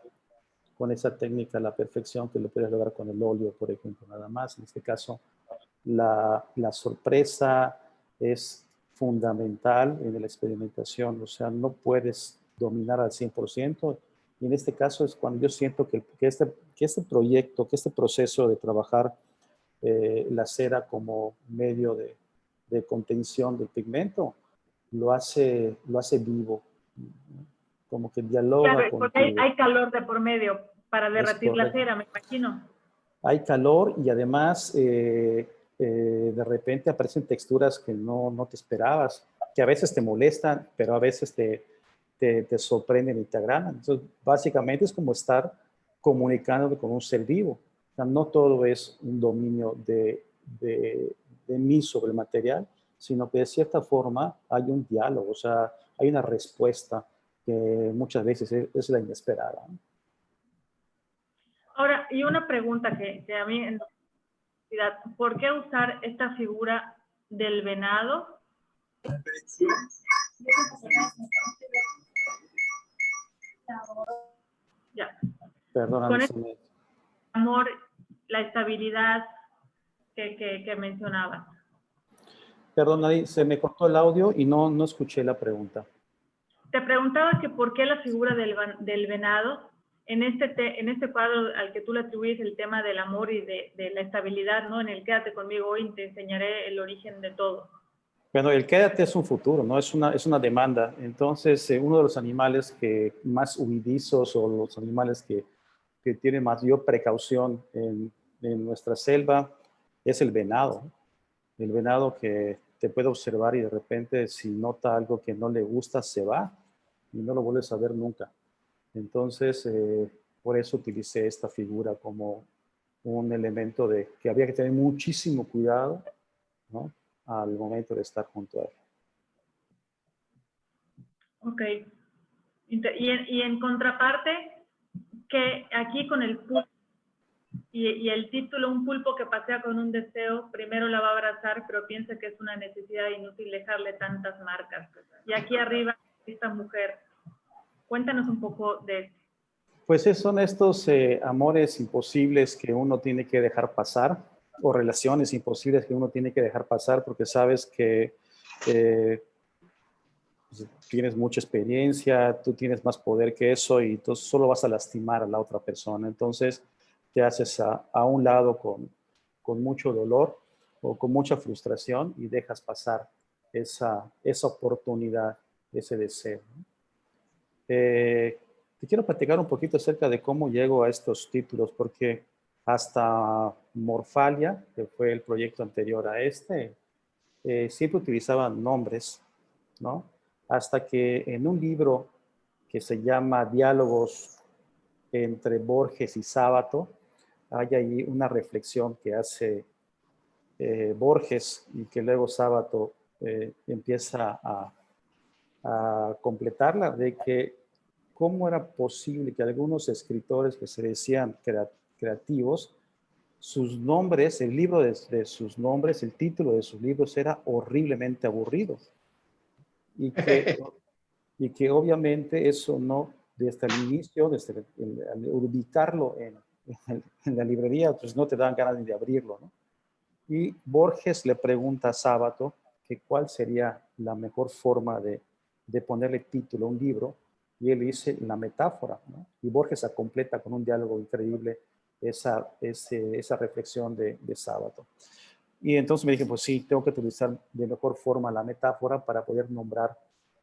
con esa técnica la perfección que lo puedes lograr con el óleo, por ejemplo, nada más. En este caso, la sorpresa es fundamental en la experimentación, o sea, no puedes dominar al 100%, y en este caso es cuando yo siento que este proyecto, que este proceso de trabajar la cera como medio de contención del pigmento, lo hace vivo, como que dialoga Claro, porque contigo. hay calor de por medio para Es derretir la correcto. cera, me imagino. Hay calor y además de repente aparecen texturas que no te esperabas, que a veces te molestan, pero a veces te sorprenden y te agradan. Entonces, básicamente es como estar comunicándote con un ser vivo. O sea, no todo es un dominio de mí sobre el material, sino que de cierta forma hay un diálogo, o sea, hay una respuesta que muchas veces es la inesperada, ¿no? Ahora, y una pregunta que a mí en realidad, ¿por qué usar esta figura del venado? Ya. Perdóname, Con el amor, la estabilidad que mencionabas. perdón, ahí se me cortó el audio y no escuché la pregunta. Te preguntaba que por qué la figura del venado en este cuadro al que tú le atribuyes el tema del amor y de la estabilidad, ¿no? En el quédate conmigo hoy, te enseñaré el origen de todo. Bueno, el quédate es un futuro, ¿no? Es una demanda. Entonces, uno de los animales que más huidizos o los animales que tienen mayor precaución en nuestra selva es el venado. El venado que te puede observar y de repente si nota algo que no le gusta, se va y no lo vuelves a ver nunca. Entonces, por eso utilicé esta figura como un elemento de que había que tener muchísimo cuidado, ¿no? Al momento de estar junto a él. Ok. Y en contraparte, que aquí con el pulpo y el título, un pulpo que pasea con un deseo, primero la va a abrazar, pero piensa que es una necesidad inútil dejarle tantas marcas. Y aquí arriba, esta mujer. Cuéntanos un poco de... Pues son estos amores imposibles que uno tiene que dejar pasar, o relaciones imposibles que uno tiene que dejar pasar porque sabes que pues, tienes mucha experiencia, tú tienes más poder que eso y entonces solo vas a lastimar a la otra persona. Entonces te haces a un lado con mucho dolor o con mucha frustración y dejas pasar esa oportunidad, ese deseo, ¿no? Te quiero platicar un poquito acerca de cómo llego a estos títulos, porque hasta Morfalia, que fue el proyecto anterior a este, siempre utilizaban nombres, ¿no? Hasta que en un libro que se llama Diálogos entre Borges y Sábato, hay ahí una reflexión que hace Borges y que luego Sábato empieza a completarla, de que cómo era posible que algunos escritores que se decían creativos, sus nombres, el libro de sus nombres, el título de sus libros era horriblemente aburrido. Y que obviamente eso no, desde el inicio, al ubicarlo en la librería, pues no te dan ganas ni de abrirlo, ¿no? Y Borges le pregunta a Sábato que cuál sería la mejor forma de de ponerle título a un libro, y él dice la metáfora, ¿no? Y Borges completa con un diálogo increíble esa reflexión de sábado. Y entonces me dije, pues sí, tengo que utilizar de mejor forma la metáfora para poder nombrar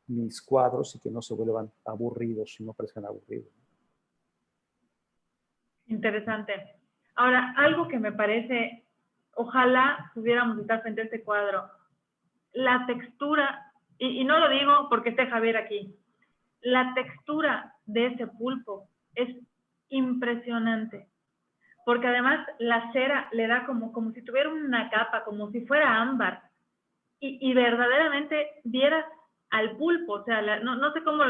mis cuadros y que no se vuelvan aburridos y no parezcan aburridos. Interesante. Ahora, algo que me parece, ojalá pudiéramos estar frente a este cuadro, la textura, y no lo digo porque esté Javier aquí, la textura de ese pulpo es impresionante, porque además la cera le da como si tuviera una capa, como si fuera ámbar, y verdaderamente vieras al pulpo, o sea, no sé cómo,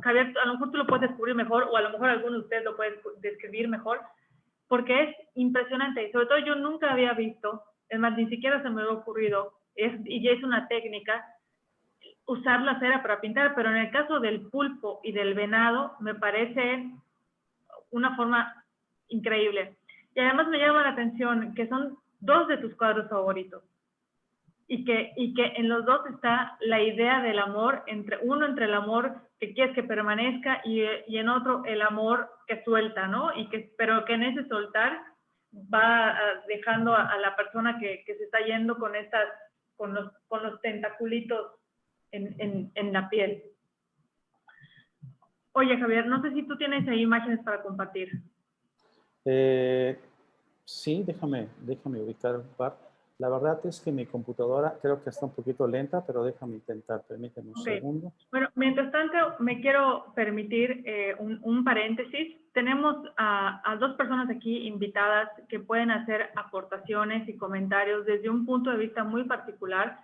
Javier, a lo mejor tú lo puedes descubrir mejor, o a lo mejor alguno de ustedes lo puede describir mejor, porque es impresionante, y sobre todo yo nunca había visto, es más, ni siquiera se me había ocurrido, y ya es una técnica, usar la cera para pintar, pero en el caso del pulpo y del venado, me parece una forma increíble. Y además me llama la atención que son dos de tus cuadros favoritos. Y que en los dos está la idea del amor, entre el amor que quieres que permanezca y en otro el amor que suelta, ¿no? Pero que en ese soltar va dejando a la persona que se está yendo con los tentaculitos en la piel. Oye, Javier, no sé si tú tienes ahí imágenes para compartir. Sí, déjame ubicar un par. La verdad es que mi computadora creo que está un poquito lenta, pero déjame intentar. Permíteme un segundo. Bueno, mientras tanto, me quiero permitir un paréntesis. Tenemos a dos personas aquí invitadas que pueden hacer aportaciones y comentarios desde un punto de vista muy particular,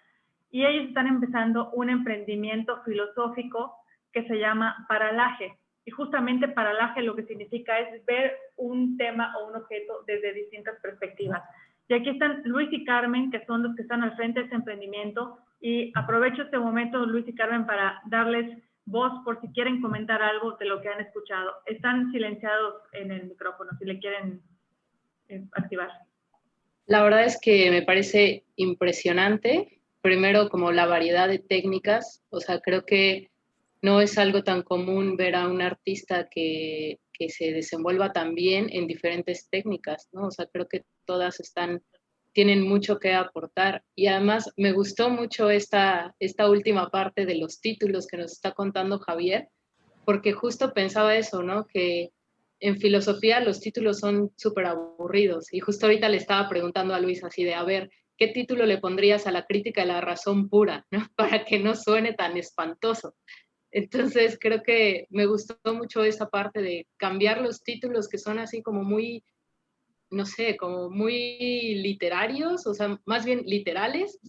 y ellos están empezando un emprendimiento filosófico que se llama paralaje. Y justamente paralaje lo que significa es ver un tema o un objeto desde distintas perspectivas. Y aquí están Luis y Carmen, que son los que están al frente de este emprendimiento, y aprovecho este momento, Luis y Carmen, para darles voz por si quieren comentar algo de lo que han escuchado. Están silenciados en el micrófono, si le quieren activar. La verdad es que me parece impresionante, primero como la variedad de técnicas, o sea, creo que no es algo tan común ver a un artista que se desenvuelva tan bien en diferentes técnicas, ¿no? O sea, creo que todas tienen mucho que aportar. Y además me gustó mucho esta última parte de los títulos que nos está contando Javier, porque justo pensaba eso, ¿no? Que en filosofía los títulos son súper aburridos. Y justo ahorita le estaba preguntando a Luis así de, a ver, ¿qué título le pondrías a la crítica de la razón pura, ¿no? Para que no suene tan espantoso. Entonces creo que me gustó mucho esa parte de cambiar los títulos que son así como muy, no sé, como muy literarios, o sea, más bien literales,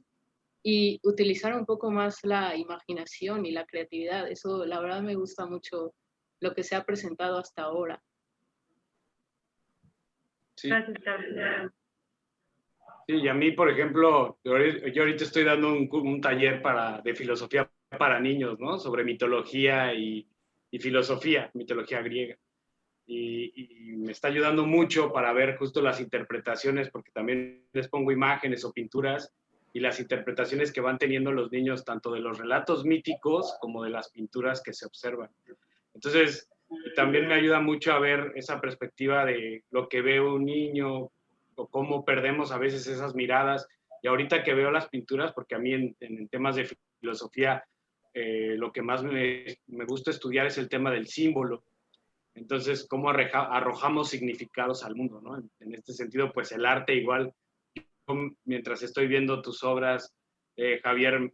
y utilizar un poco más la imaginación y la creatividad. Eso la verdad me gusta mucho lo que se ha presentado hasta ahora. Sí. Gracias, Carmen. Sí, y a mí, por ejemplo, yo ahorita estoy dando un taller de filosofía para niños, ¿no? Sobre mitología y filosofía, mitología griega. Y me está ayudando mucho para ver justo las interpretaciones, porque también les pongo imágenes o pinturas y las interpretaciones que van teniendo los niños, tanto de los relatos míticos como de las pinturas que se observan. Entonces, también me ayuda mucho a ver esa perspectiva de lo que ve un niño o cómo perdemos a veces esas miradas. Y ahorita que veo las pinturas, porque a mí en temas de filosofía, lo que más me gusta estudiar es el tema del símbolo. Entonces, cómo arrojamos significados al mundo, ¿no? En este sentido, pues el arte igual, mientras estoy viendo tus obras, Javier,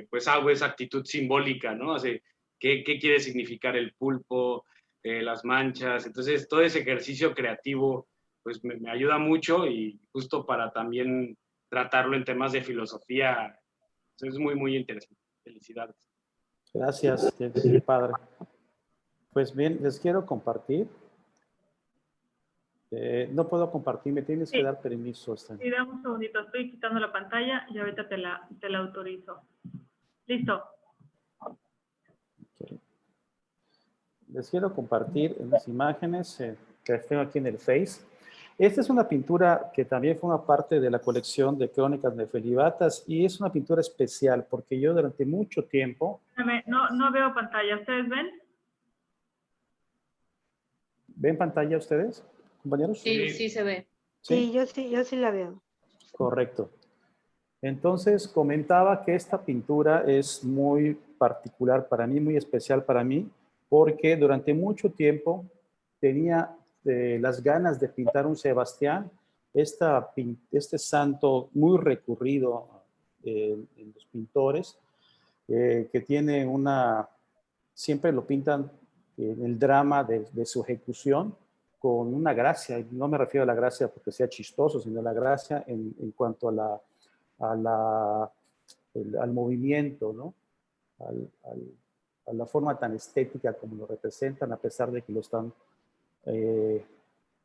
pues hago esa actitud simbólica, ¿no? O sea, ¿qué quiere significar el pulpo, las manchas? Entonces, todo ese ejercicio creativo, pues me ayuda mucho, y justo para también tratarlo en temas de filosofía, es muy, muy interesante. Felicidades. Gracias, qué padre. Pues bien, les quiero compartir. No puedo compartir, me tienes que dar permiso. Sí, dame un segundito, estoy quitando la pantalla y ahorita te la autorizo. Listo. Okay. Les quiero compartir unas imágenes que tengo aquí en el Face. Esta es una pintura que también forma parte de la colección de Crónicas Nefelibatas y es una pintura especial porque yo durante mucho tiempo... No veo pantalla, ¿ustedes ven? ¿Ven pantalla ustedes, compañeros? Sí, sí se ve. Sí, yo sí la veo. correcto. Entonces comentaba que esta pintura es muy particular para mí, muy especial para mí, porque durante mucho tiempo tenía las ganas de pintar un Sebastián, este santo muy recurrido en los pintores, que tiene siempre lo pintan en el drama de su ejecución con una gracia, y no me refiero a la gracia porque sea chistoso, sino a la gracia en cuanto al movimiento, ¿no? A la forma tan estética como lo representan, a pesar de que lo están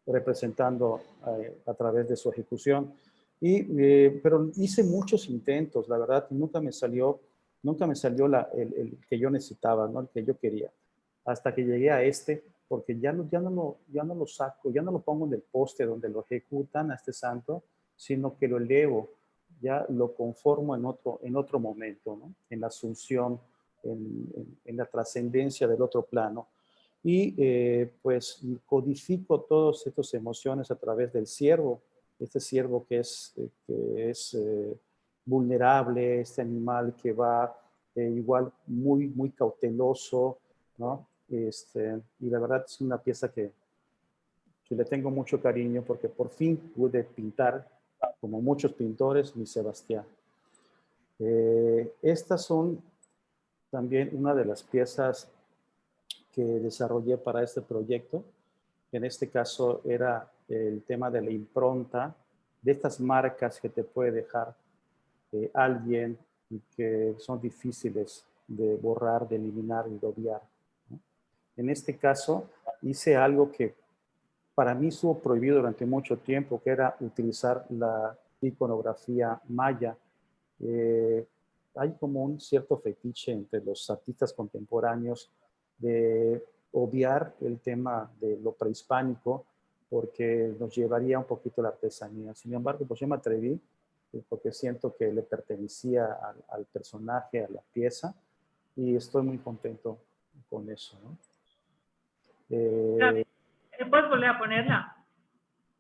representando a través de su ejecución. Pero hice muchos intentos, la verdad, nunca me salió el que yo necesitaba, ¿no? El que yo quería. Hasta que llegué a porque ya no lo saco, ya no lo pongo en el poste donde lo ejecutan a este santo, sino que lo elevo, ya lo conformo en otro momento, ¿no? En la asunción, en la trascendencia del otro plano. Y pues codifico todas estas emociones a través del ciervo, este ciervo que es vulnerable, este animal que va igual muy, muy cauteloso, ¿no? Y la verdad es una pieza que le tengo mucho cariño porque por fin pude pintar, como muchos pintores, mi Sebastián. Estas son también una de las piezas que desarrollé para este proyecto. En este caso era el tema de la impronta, de estas marcas que te puede dejar alguien y que son difíciles de borrar, de eliminar y de obviar, ¿no? En este caso hice algo que para mí estuvo prohibido durante mucho tiempo, que era utilizar la iconografía maya. Hay como un cierto fetiche entre los artistas contemporáneos de obviar el tema de lo prehispánico porque nos llevaría un poquito la artesanía. Sin embargo, pues yo me atreví porque siento que le pertenecía al personaje, a la pieza, y estoy muy contento con eso, ¿no? ¿Puedes volver a ponerla?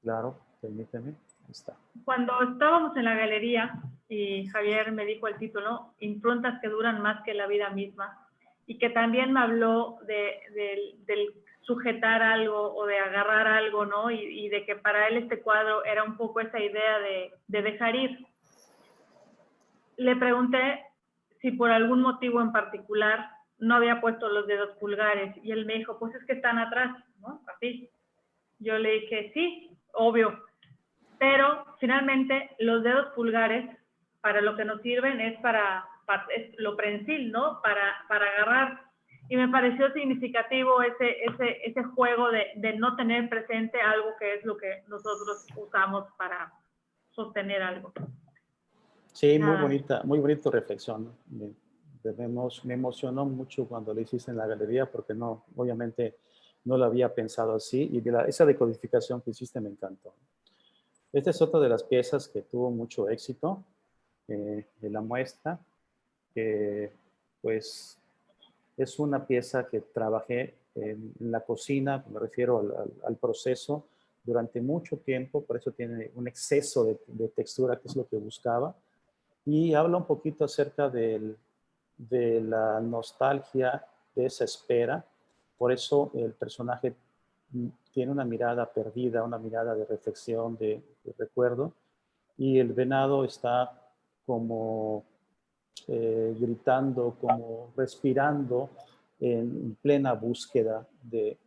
Claro, permíteme. Ahí está. Cuando estábamos en la galería y Javier me dijo el título, Improntas que duran más que la vida misma, y que también me habló del sujetar algo o de agarrar algo, ¿no? Y de que para él este cuadro era un poco esa idea de dejar ir. Le pregunté si por algún motivo en particular no había puesto los dedos pulgares y él me dijo, pues es que están atrás, ¿no? Así. Yo le dije, sí, obvio. Pero finalmente los dedos pulgares para lo que nos sirven es es lo prensil, ¿no? Para agarrar. Y me pareció significativo ese juego de no tener presente algo que es lo que nosotros usamos para sostener algo. Sí, muy bonita tu reflexión, ¿no? Me emocionó mucho cuando lo hiciste en la galería porque obviamente no lo había pensado así y esa decodificación que hiciste me encantó. Esta es otra de las piezas que tuvo mucho éxito de la muestra, que pues es una pieza que trabajé en la cocina, me refiero al proceso, durante mucho tiempo, por eso tiene un exceso de textura, que es lo que buscaba, y habla un poquito acerca de la nostalgia, de esa espera, por eso el personaje tiene una mirada perdida, una mirada de reflexión, de recuerdo, y el venado está como gritando, como respirando en plena búsqueda de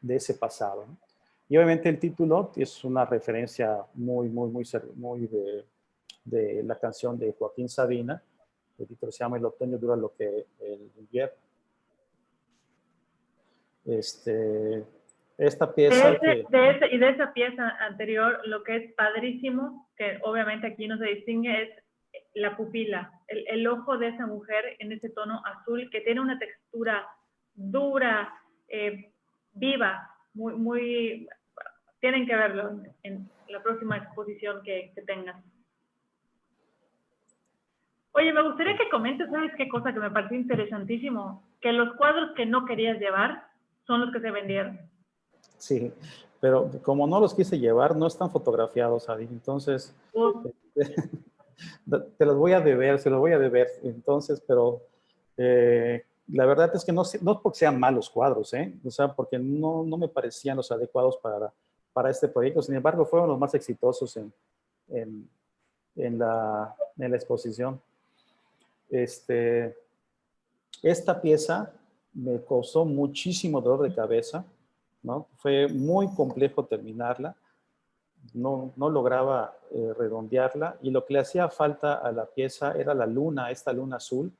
ese pasado, ¿no? Y obviamente el título es una referencia muy de la canción de Joaquín Sabina. El título se llama El otoño dura lo que el invierno. Esta pieza y de esa pieza anterior, lo que es padrísimo, que obviamente aquí no se distingue, es la pupila, el ojo de esa mujer en ese tono azul que tiene una textura dura, viva, muy tienen que verlo en la próxima exposición que tengas. Oye, me gustaría que comentes, ¿sabes qué cosa que me pareció interesantísimo? Que los cuadros que no querías llevar son los que se vendieron. Sí, pero como no los quise llevar, no están fotografiados, Adi. Entonces, te los voy a deber, se los voy a deber. Entonces, pero la verdad es que no porque sean malos cuadros, o sea, porque no me parecían los adecuados para este proyecto. Sin embargo, fueron los más exitosos en la exposición. Esta pieza me causó muchísimo dolor de cabeza, ¿no? Fue muy complejo terminarla. No lograba redondearla, y lo que le hacía falta a la pieza era la luna, esta luna azul.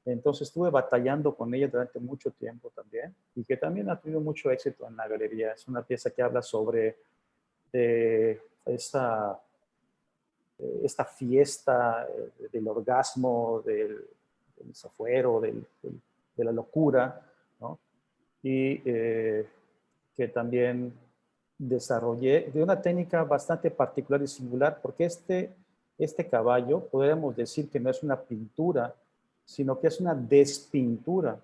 Entonces estuve batallando con ella durante mucho tiempo también, y que también ha tenido mucho éxito en la galería. Es una pieza que habla sobre esta fiesta del orgasmo, del desafuero, de la locura, ¿no? Y que también desarrollé de una técnica bastante particular y singular, porque este caballo, podríamos decir que no es una pintura, sino que es una despintura,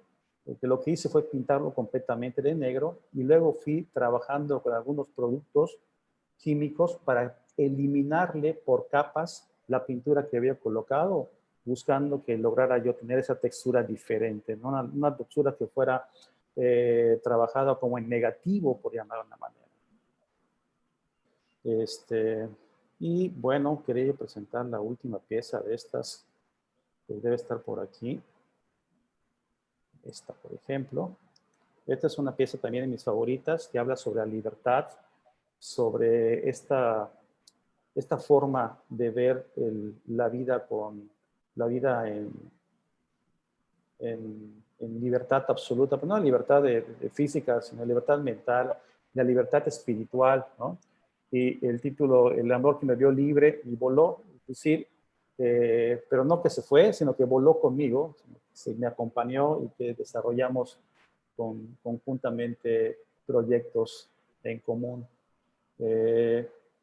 porque lo que hice fue pintarlo completamente de negro, y luego fui trabajando con algunos productos químicos para eliminarle por capas la pintura que había colocado, buscando que lograra yo tener esa textura diferente, ¿no? Una textura que fuera trabajada como en negativo, por llamarlo de una manera. Y bueno, quería presentar la última pieza de estas, que debe estar por aquí. Esta, por ejemplo. Esta es una pieza también de mis favoritas, que habla sobre la libertad, sobre esta forma de ver la vida en libertad absoluta, pero no en libertad de física, sino en libertad mental, la libertad espiritual, ¿no? Y el título, El amor que me vio libre y voló, es decir, pero no que se fue, sino que voló conmigo, me acompañó, y que desarrollamos conjuntamente proyectos en común.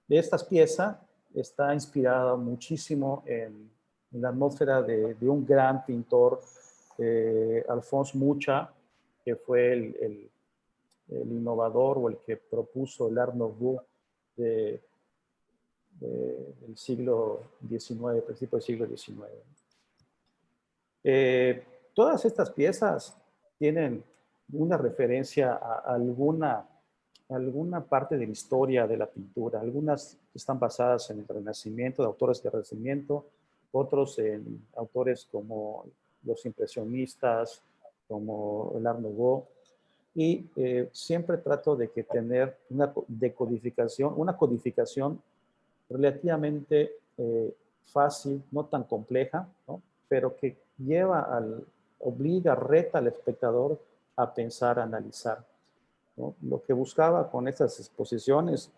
Esta pieza está inspirada muchísimo en la atmósfera de un gran pintor, Alphonse Mucha, que fue el innovador, o el que propuso el Art Nouveau del siglo XIX, principio del siglo XIX. Todas estas piezas tienen una referencia a alguna parte de la historia de la pintura. Algunas están basadas en el Renacimiento, de autores del Renacimiento, otros en autores como los impresionistas, como el Art Nouveau. Y siempre trato de tener una codificación relativamente fácil, no tan compleja, ¿no? Pero que reta al espectador a pensar, a analizar, ¿no? Lo que buscaba con estas exposiciones,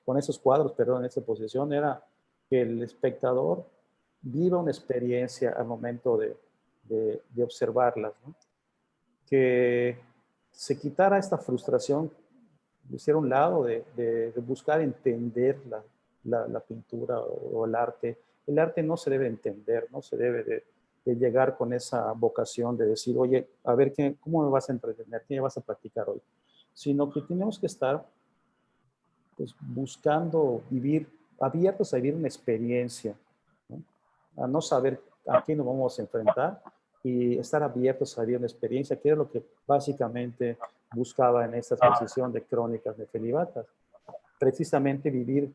con esos cuadros, perdón, en esta exposición, era que el espectador viva una experiencia al momento de observarlas, ¿no? Que se quitara esta frustración, hiciera un lado de buscar entender la pintura o el arte. El arte no se debe entender, no se debe de llegar con esa vocación de decir, oye, a ver, ¿cómo me vas a entretener? ¿Qué me vas a practicar hoy? Sino que tenemos que estar pues, buscando abiertos a vivir una experiencia, ¿no? A no saber a qué nos vamos a enfrentar, y estar abiertos a vivir una experiencia, que es lo que básicamente buscaba en esta exposición de Crónicas de Celibatas. Precisamente vivir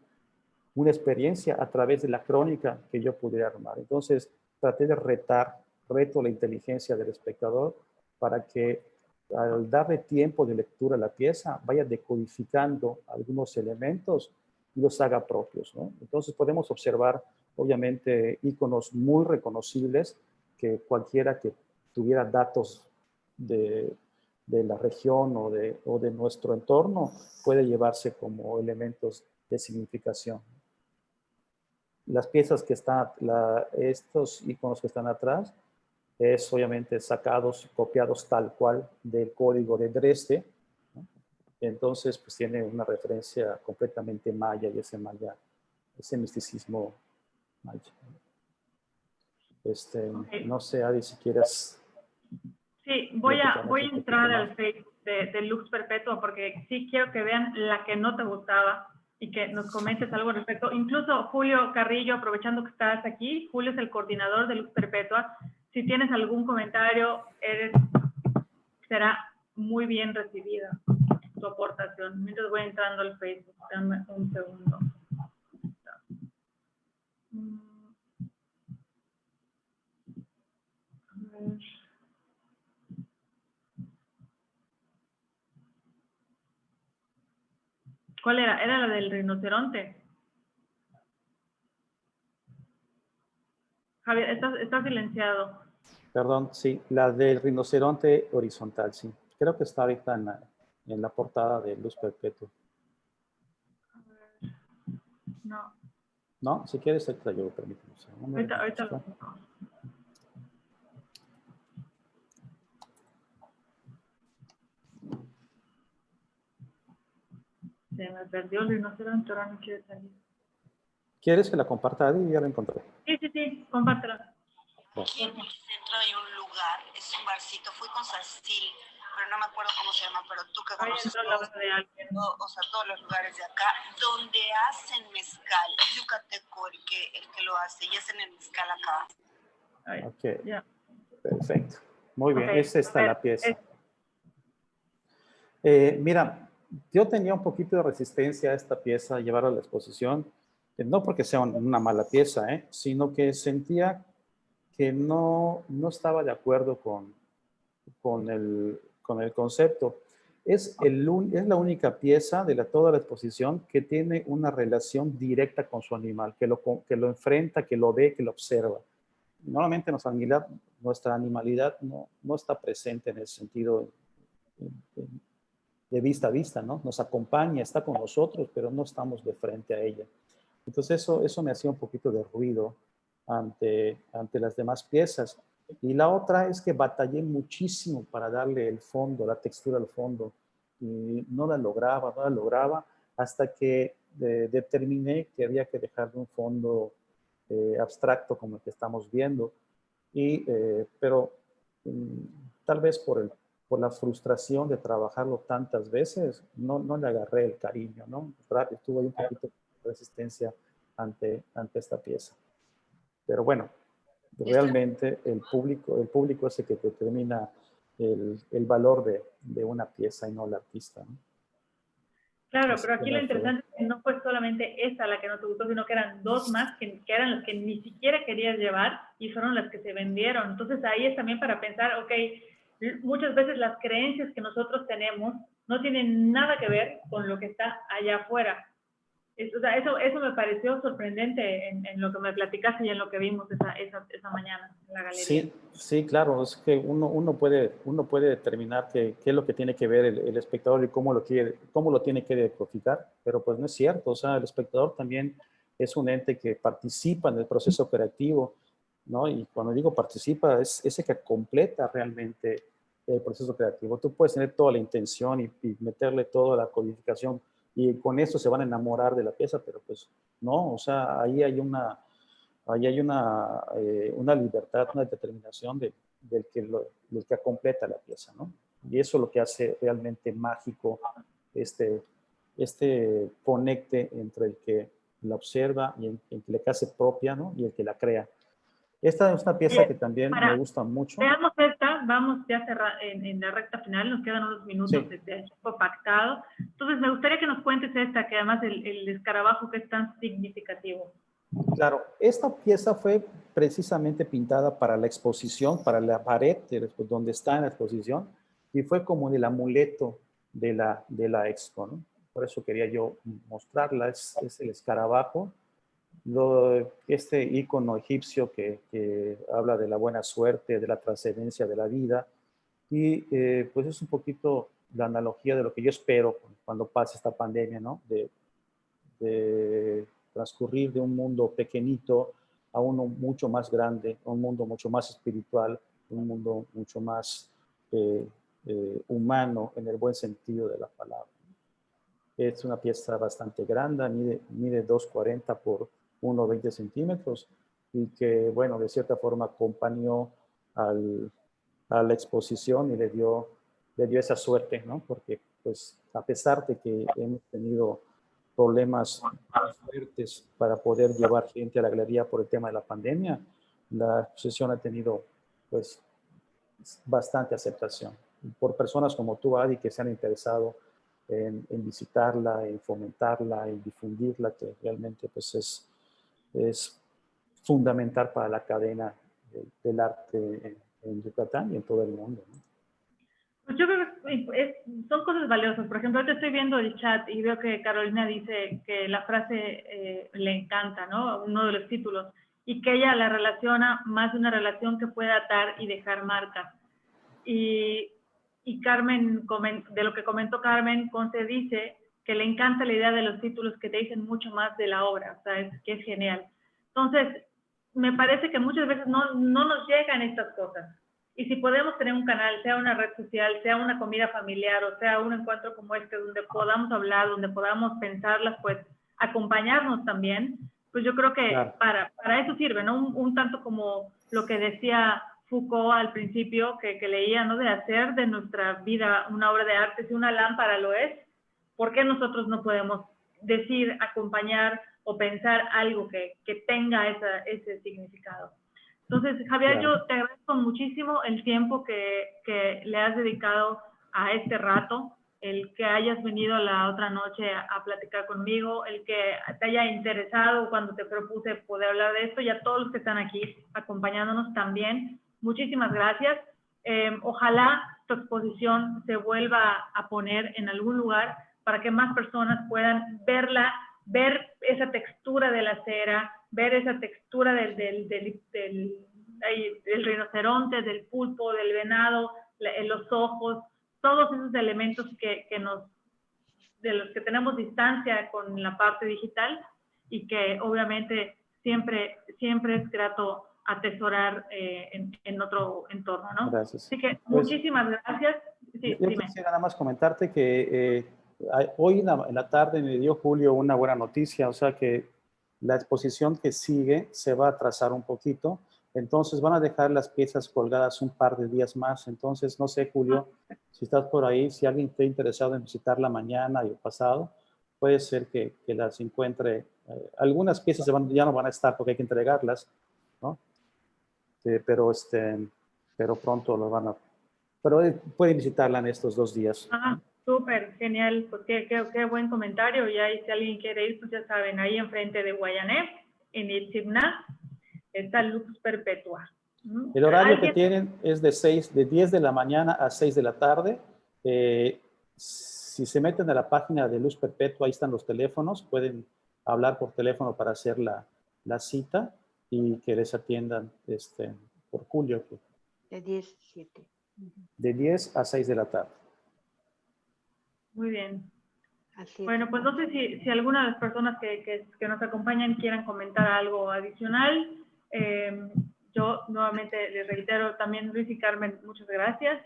una experiencia a través de la crónica que yo pudiera armar. Entonces, traté de reto la inteligencia del espectador para que al darle tiempo de lectura a la pieza, vaya decodificando algunos elementos y los haga propios, ¿no? Entonces podemos observar, obviamente, íconos muy reconocibles que cualquiera que tuviera datos de la región o de nuestro entorno puede llevarse como elementos de significación. Las piezas que están, estos iconos que están atrás, es obviamente copiados tal cual del código de Dresde, ¿no? Entonces, pues tiene una referencia completamente maya y ese misticismo maya. Ok. No sé, Adi, si quieres Sí, voy a platicarnos un poquito entrar más. al Facebook de Lux Perpetua porque sí quiero que vean la que no te gustaba y que nos comentes algo al respecto. Incluso Julio Carrillo, aprovechando que estás aquí, Julio es el coordinador de Lux Perpetua. Si tienes algún comentario, será muy bien recibida tu aportación. Mientras voy entrando al Facebook, dame un segundo. A ver. ¿Cuál era? Era la del rinoceronte. Javier, estás silenciado. Perdón, sí, la del rinoceronte horizontal, sí. Creo que está ahorita en la portada de Luz Perpetua. No, No, si quieres, te yo, permíteme. ahorita lo busco. Se me perdió el rinoceronte, ahora no quiere salir. ¿Quieres que la comparta, Adi? Ya la encontré. Sí, compártela. Aquí en el centro hay un lugar, es un barcito, fui con Sacil, pero no me acuerdo cómo se llama, pero tú que Ahí conoces entró la voz de alguien. o sea, todos los lugares de acá, donde hacen mezcal, es yucateco el que lo hace, y hacen el mezcal acá. Ahí, Ok, ya. perfecto. Muy bien, Ok, es esta a ver, la pieza. es- Mira, yo tenía un poquito de resistencia a esta pieza, llevarla a la exposición, no porque sea una mala pieza, sino que sentía que no estaba de acuerdo con el concepto. Es la única pieza de toda la exposición que tiene una relación directa con su animal, que lo enfrenta, que lo ve, que lo observa. Normalmente nuestra animalidad no está presente en ese sentido de vista a vista, ¿no? Nos acompaña, está con nosotros, pero no estamos de frente a ella. Entonces eso me hacía un poquito de ruido ante las demás piezas. Y la otra es que batallé muchísimo para darle el fondo, la textura al fondo. Y no la lograba hasta que determiné que había que dejarle un fondo abstracto como el que estamos viendo. Pero tal vez por la frustración de trabajarlo tantas veces, no le agarré el cariño, ¿no? Tuve un poquito de resistencia ante esta pieza. Pero bueno, realmente el público es el que determina el valor de una pieza y no el artista, ¿no? Claro, Así pero que aquí lo interesante es que no fue solamente esa la que no te gustó, sino que eran dos más que eran las que ni siquiera querías llevar y fueron las que se vendieron. Entonces ahí es también para pensar, ok, muchas veces las creencias que nosotros tenemos no tienen nada que ver con lo que está allá afuera. O sea, eso me pareció sorprendente en lo que me platicaste y en lo que vimos esa mañana en la galería. Sí, claro, es que uno puede determinar qué es lo que tiene que ver el espectador y cómo lo tiene que decodificar, pero pues no es cierto, o sea, el espectador también es un ente que participa en el proceso creativo, ¿no? Y cuando digo participa, es ese que completa realmente el proceso creativo. Tú puedes tener toda la intención y meterle toda la codificación y con eso se van a enamorar de la pieza, pero pues no, o sea, ahí hay una libertad, una determinación del que completa la pieza, ¿no? Y eso es lo que hace realmente mágico este conecte entre el que la observa y el que la hace propia, ¿no? Y el que la crea. Esta es una pieza que también me gusta mucho. Veamos esta, vamos ya en la recta final, nos quedan unos minutos Sí. de tiempo pactado. Entonces, me gustaría que nos cuentes esta, que además el escarabajo que es tan significativo. Claro, esta pieza fue precisamente pintada para la exposición, para la pared donde está en la exposición, y fue como el amuleto de la expo, ¿no? Por eso quería yo mostrarla, es el escarabajo, este ícono egipcio que habla de la buena suerte, de la trascendencia de la vida, y pues es un poquito la analogía de lo que yo espero cuando pase esta pandemia, ¿no? De transcurrir de un mundo pequeñito a uno mucho más grande, a un mundo mucho más espiritual, un mundo mucho más humano en el buen sentido de la palabra. es una pieza bastante grande, mide 2,40 por 1,20 centímetros y que, bueno, de cierta forma acompañó a la exposición y le dio esa suerte, ¿no? Porque, pues, a pesar de que hemos tenido problemas fuertes para poder llevar gente a la galería por el tema de la pandemia, la exposición ha tenido, pues, bastante aceptación. Por personas como tú, Adi, que se han interesado en visitarla, en fomentarla, en difundirla, que realmente, pues, es fundamental para la cadena del arte en Yucatán y en todo el mundo, ¿no? Pues yo creo que son cosas valiosas. Por ejemplo, ahorita estoy viendo el chat y veo que Carolina dice que la frase le encanta, ¿no? Uno de los títulos, y que ella la relaciona más de una relación que pueda atar y dejar marcas. Y Carmen, de lo que comentó Carmen, Ponce dice que le encanta la idea de los títulos que te dicen mucho más de la obra, o sea, que es genial. Entonces, me parece que muchas veces no nos llegan estas cosas. Y si podemos tener un canal, sea una red social, sea una comida familiar o sea un encuentro como este donde podamos hablar, donde podamos pensarlas, pues acompañarnos también, pues yo creo que claro, para eso sirve, ¿no? Un tanto como lo que decía Foucault al principio, que leía, ¿no? De hacer de nuestra vida una obra de arte. Si una lámpara lo es, ¿por qué nosotros no podemos decir, acompañar o pensar algo que tenga ese significado? Entonces, Javier, claro, yo te agradezco muchísimo el tiempo que le has dedicado a este rato, el que hayas venido la otra noche a platicar conmigo, el que te haya interesado cuando te propuse poder hablar de esto, y a todos los que están aquí acompañándonos también. Muchísimas gracias. Ojalá tu exposición se vuelva a poner en algún lugar para que más personas puedan verla, ver esa textura de la cera, ver esa textura del rinoceronte, del pulpo, del venado, los ojos, todos esos elementos de los que tenemos distancia con la parte digital y que obviamente siempre es grato atesorar en otro entorno, ¿no? Gracias. Así que pues, muchísimas gracias. Sí, yo quisiera nada más comentarte que hoy en la tarde me dio Julio una buena noticia, o sea que la exposición que sigue se va a atrasar un poquito, entonces van a dejar las piezas colgadas un par de días más. Entonces, no sé, Julio, si estás por ahí, si alguien esté interesado en visitarla mañana y el pasado, puede ser que las encuentre. Algunas piezas ya no van a estar porque hay que entregarlas, ¿no? Pero pronto lo van a... Pero pueden visitarla en estos 2 días. Ah, súper, genial. Pues qué buen comentario. Y ahí si alguien quiere ir, pues ya saben, ahí enfrente de Guayanés, en Itzigná, está Lux Perpetua. El horario que tienen es de 10 de la mañana a 6 de la tarde. Si se meten a la página de Lux Perpetua, ahí están los teléfonos. Pueden hablar por teléfono para hacer la cita y que les atiendan por Julio. De 10 a 7. De 10 a 6 de la tarde. Muy bien. Así bueno, pues no sé si alguna de las personas que nos acompañan quieran comentar algo adicional. Yo nuevamente les reitero también, Luis y Carmen, muchas gracias.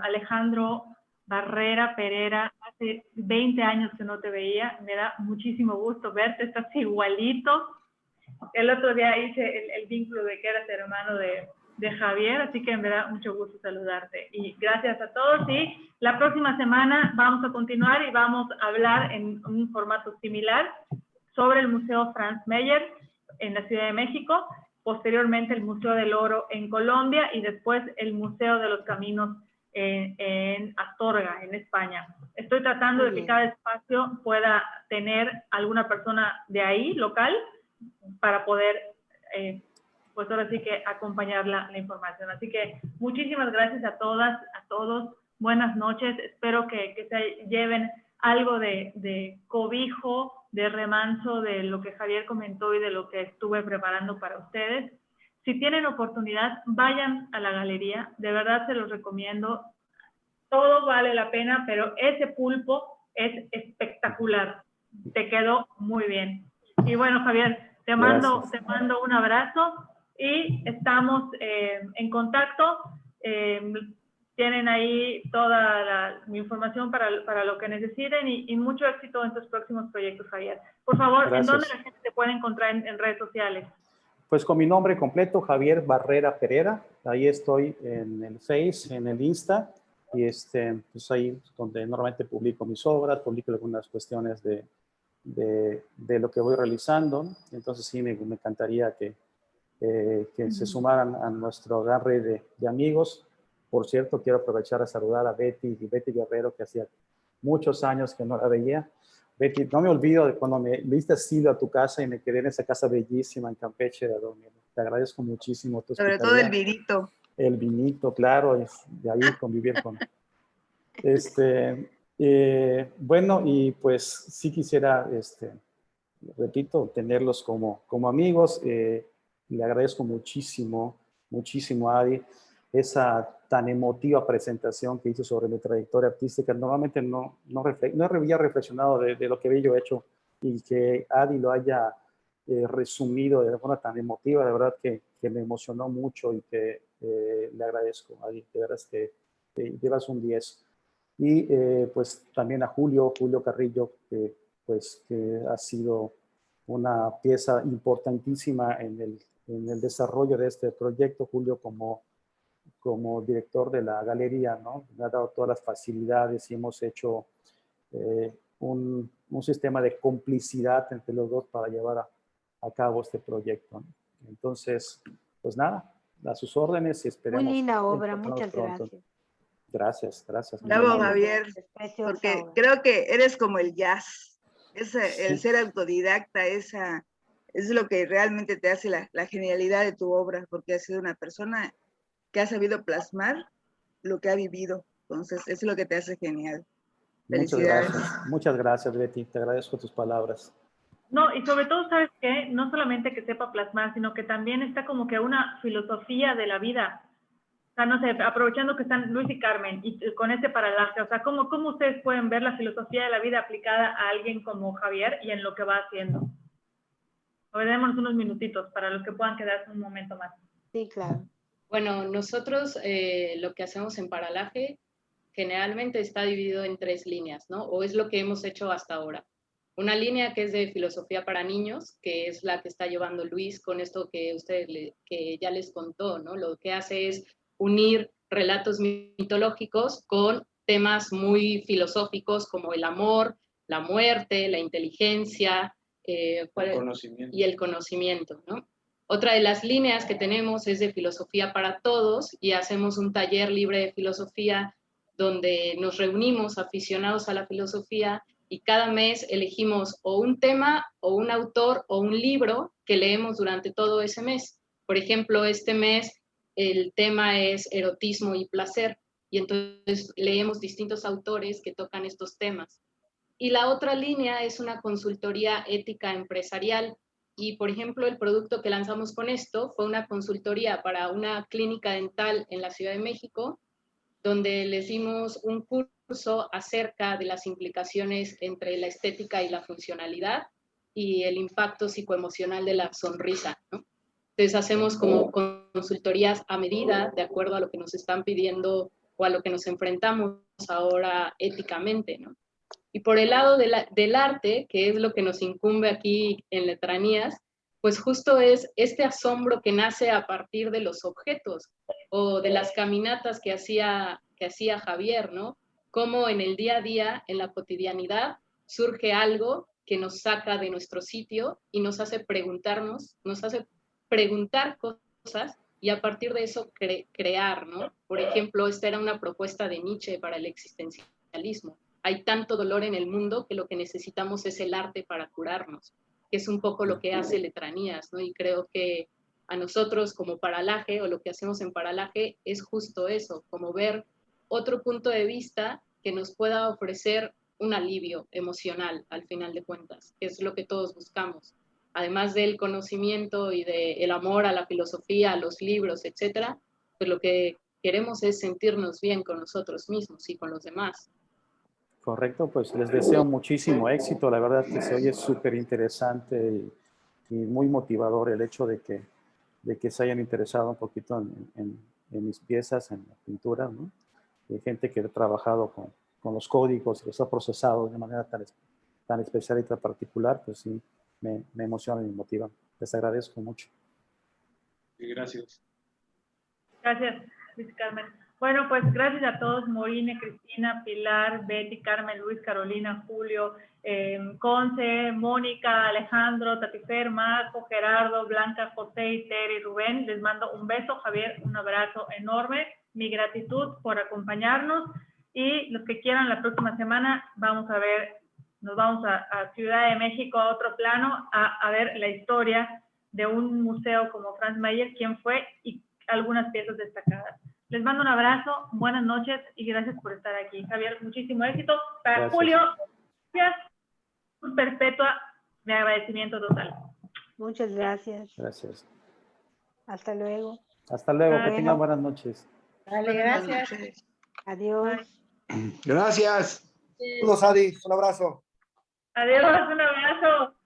Alejandro Barrera Pereira, hace 20 años que no te veía, me da muchísimo gusto verte, estás igualito. El otro día hice el vínculo de que eras hermano de Javier, así que me da mucho gusto saludarte. Y gracias a todos. Y la próxima semana vamos a continuar y vamos a hablar en un formato similar sobre el Museo Franz Mayer en la Ciudad de México, posteriormente el Museo del Oro en Colombia y después el Museo de los Caminos en Astorga, en España. Estoy tratando de que cada espacio pueda tener alguna persona de ahí, local, para poder, pues ahora sí que acompañar la información. Así que muchísimas gracias a todas, a todos. Buenas noches. Espero que se lleven algo de cobijo, de remanso de lo que Javier comentó y de lo que estuve preparando para ustedes. Si tienen oportunidad, vayan a la galería. De verdad se los recomiendo. Todo vale la pena, pero ese pulpo es espectacular. Te quedó muy bien. Y bueno, Javier, te mando un abrazo y estamos en contacto. tienen ahí toda mi información para lo que necesiten y mucho éxito en tus próximos proyectos, Javier. Por favor, Gracias. ¿en dónde la gente te puede encontrar en redes sociales? Pues con mi nombre completo, Javier Barrera Pereira. Ahí estoy en el Face, en el Insta, y pues ahí donde normalmente publico mis obras, publico algunas cuestiones de lo que voy realizando. Entonces sí, me encantaría que se sumaran a nuestro gran red de amigos. Por cierto, quiero aprovechar a saludar a Betty Guerrero, que hacía muchos años que no la veía. Betty, no me olvido de cuando me diste asilo a tu casa y me quedé en esa casa bellísima en Campeche de dormir. Te agradezco muchísimo tu Sobre todo el vinito. El vinito, claro, es de ahí convivir con... bueno, y pues sí quisiera, repito, tenerlos como amigos. Le agradezco muchísimo a Adi esa tan emotiva presentación que hizo sobre mi trayectoria artística. Normalmente no había reflexionado de lo que había yo hecho y que Adi lo haya resumido de forma tan emotiva. De verdad que me emocionó mucho y que le agradezco, Adi. De verdad es que llevas un 10. Y pues también a Julio Carrillo, que ha sido una pieza importantísima en el desarrollo de este proyecto. Julio como director de la galería, ¿no? Me ha dado todas las facilidades y hemos hecho un sistema de complicidad entre los dos para llevar a cabo este proyecto, ¿no? Entonces, pues nada, a sus órdenes y esperemos. Muy linda obra, encontrarnos muchas pronto. gracias. Gracias. Bravo, Javier, Es preciosa porque obra. creo que eres como el jazz. El ser autodidacta, es lo que realmente te hace la genialidad de tu obra, porque has sido una persona que ha sabido plasmar lo que ha vivido. Entonces, eso es lo que te hace genial. Felicidades. Muchas gracias, Betty. Te agradezco tus palabras. No, y sobre todo, ¿sabes qué? No solamente que sepa plasmar, sino que también está como que una filosofía de la vida. O sea, no sé, aprovechando que están Luis y Carmen y con este paralaje, o sea, ¿cómo ustedes pueden ver la filosofía de la vida aplicada a alguien como Javier y en lo que va haciendo? A ver, démonos unos minutitos para los que puedan quedarse un momento más. Sí, claro. Bueno, nosotros lo que hacemos en Paralaje generalmente está dividido en 3 líneas, ¿no? O es lo que hemos hecho hasta ahora. Una línea que es de filosofía para niños, que es la que está llevando Luis con esto que que ya les contó, ¿no? Lo que hace es unir relatos mitológicos con temas muy filosóficos como el amor, la muerte, la inteligencia y el conocimiento, ¿no? Otra de las líneas que tenemos es de filosofía para todos y hacemos un taller libre de filosofía donde nos reunimos aficionados a la filosofía y cada mes elegimos o un tema o un autor o un libro que leemos durante todo ese mes. Por ejemplo, este mes el tema es erotismo y placer y entonces leemos distintos autores que tocan estos temas. Y la otra línea es una consultoría ética empresarial. Y, por ejemplo, el producto que lanzamos con esto fue una consultoría para una clínica dental en la Ciudad de México, donde les dimos un curso acerca de las implicaciones entre la estética y la funcionalidad y el impacto psicoemocional de la sonrisa, ¿no? Entonces hacemos como consultorías a medida, de acuerdo a lo que nos están pidiendo o a lo que nos enfrentamos ahora éticamente, ¿no? Y por el lado del arte, que es lo que nos incumbe aquí en Letranías, pues justo es este asombro que nace a partir de los objetos o de las caminatas que hacía Javier, ¿no? Cómo en el día a día, en la cotidianidad, surge algo que nos saca de nuestro sitio y nos hace preguntar cosas y a partir de eso crear, ¿no? Por ejemplo, esta era una propuesta de Nietzsche para el existencialismo. Hay tanto dolor en el mundo que lo que necesitamos es el arte para curarnos, que es un poco lo que hace Letranías, ¿no? Y creo que a nosotros como Paralaje, o lo que hacemos en Paralaje, es justo eso, como ver otro punto de vista que nos pueda ofrecer un alivio emocional, al final de cuentas, que es lo que todos buscamos. Además del conocimiento y del amor a la filosofía, a los libros, etcétera, pues lo que queremos es sentirnos bien con nosotros mismos y con los demás. Correcto, pues les deseo muchísimo éxito. La verdad que se oye súper interesante y muy motivador el hecho de que se hayan interesado un poquito en mis piezas, en la pintura, ¿no? gente que ha trabajado con los códigos y los ha procesado de manera tan especial y tan particular, pues sí, me emociona y me motiva. Les agradezco mucho. Gracias. Gracias, Luis Carmen. Bueno, pues gracias a todos, Morine, Cristina, Pilar, Betty, Carmen, Luis, Carolina, Julio, Conce, Mónica, Alejandro, Tatifer, Marco, Gerardo, Blanca, José, Iter y Rubén. Les mando un beso, Javier, un abrazo enorme. Mi gratitud por acompañarnos y los que quieran la próxima semana vamos a ver, nos vamos a Ciudad de México, a otro plano, a ver la historia de un museo como Franz Mayer, quién fue y algunas piezas destacadas. Les mando un abrazo, buenas noches y gracias por estar aquí. Javier, muchísimo éxito. Para Gracias. Julio, gracias. Perpetua, mi agradecimiento total. Muchas gracias. Gracias. Hasta luego. Hasta luego, que Bueno. tengan buenas noches. Vale, gracias. Adiós. Gracias. Saludos, Adi. Un abrazo. Adiós, un abrazo.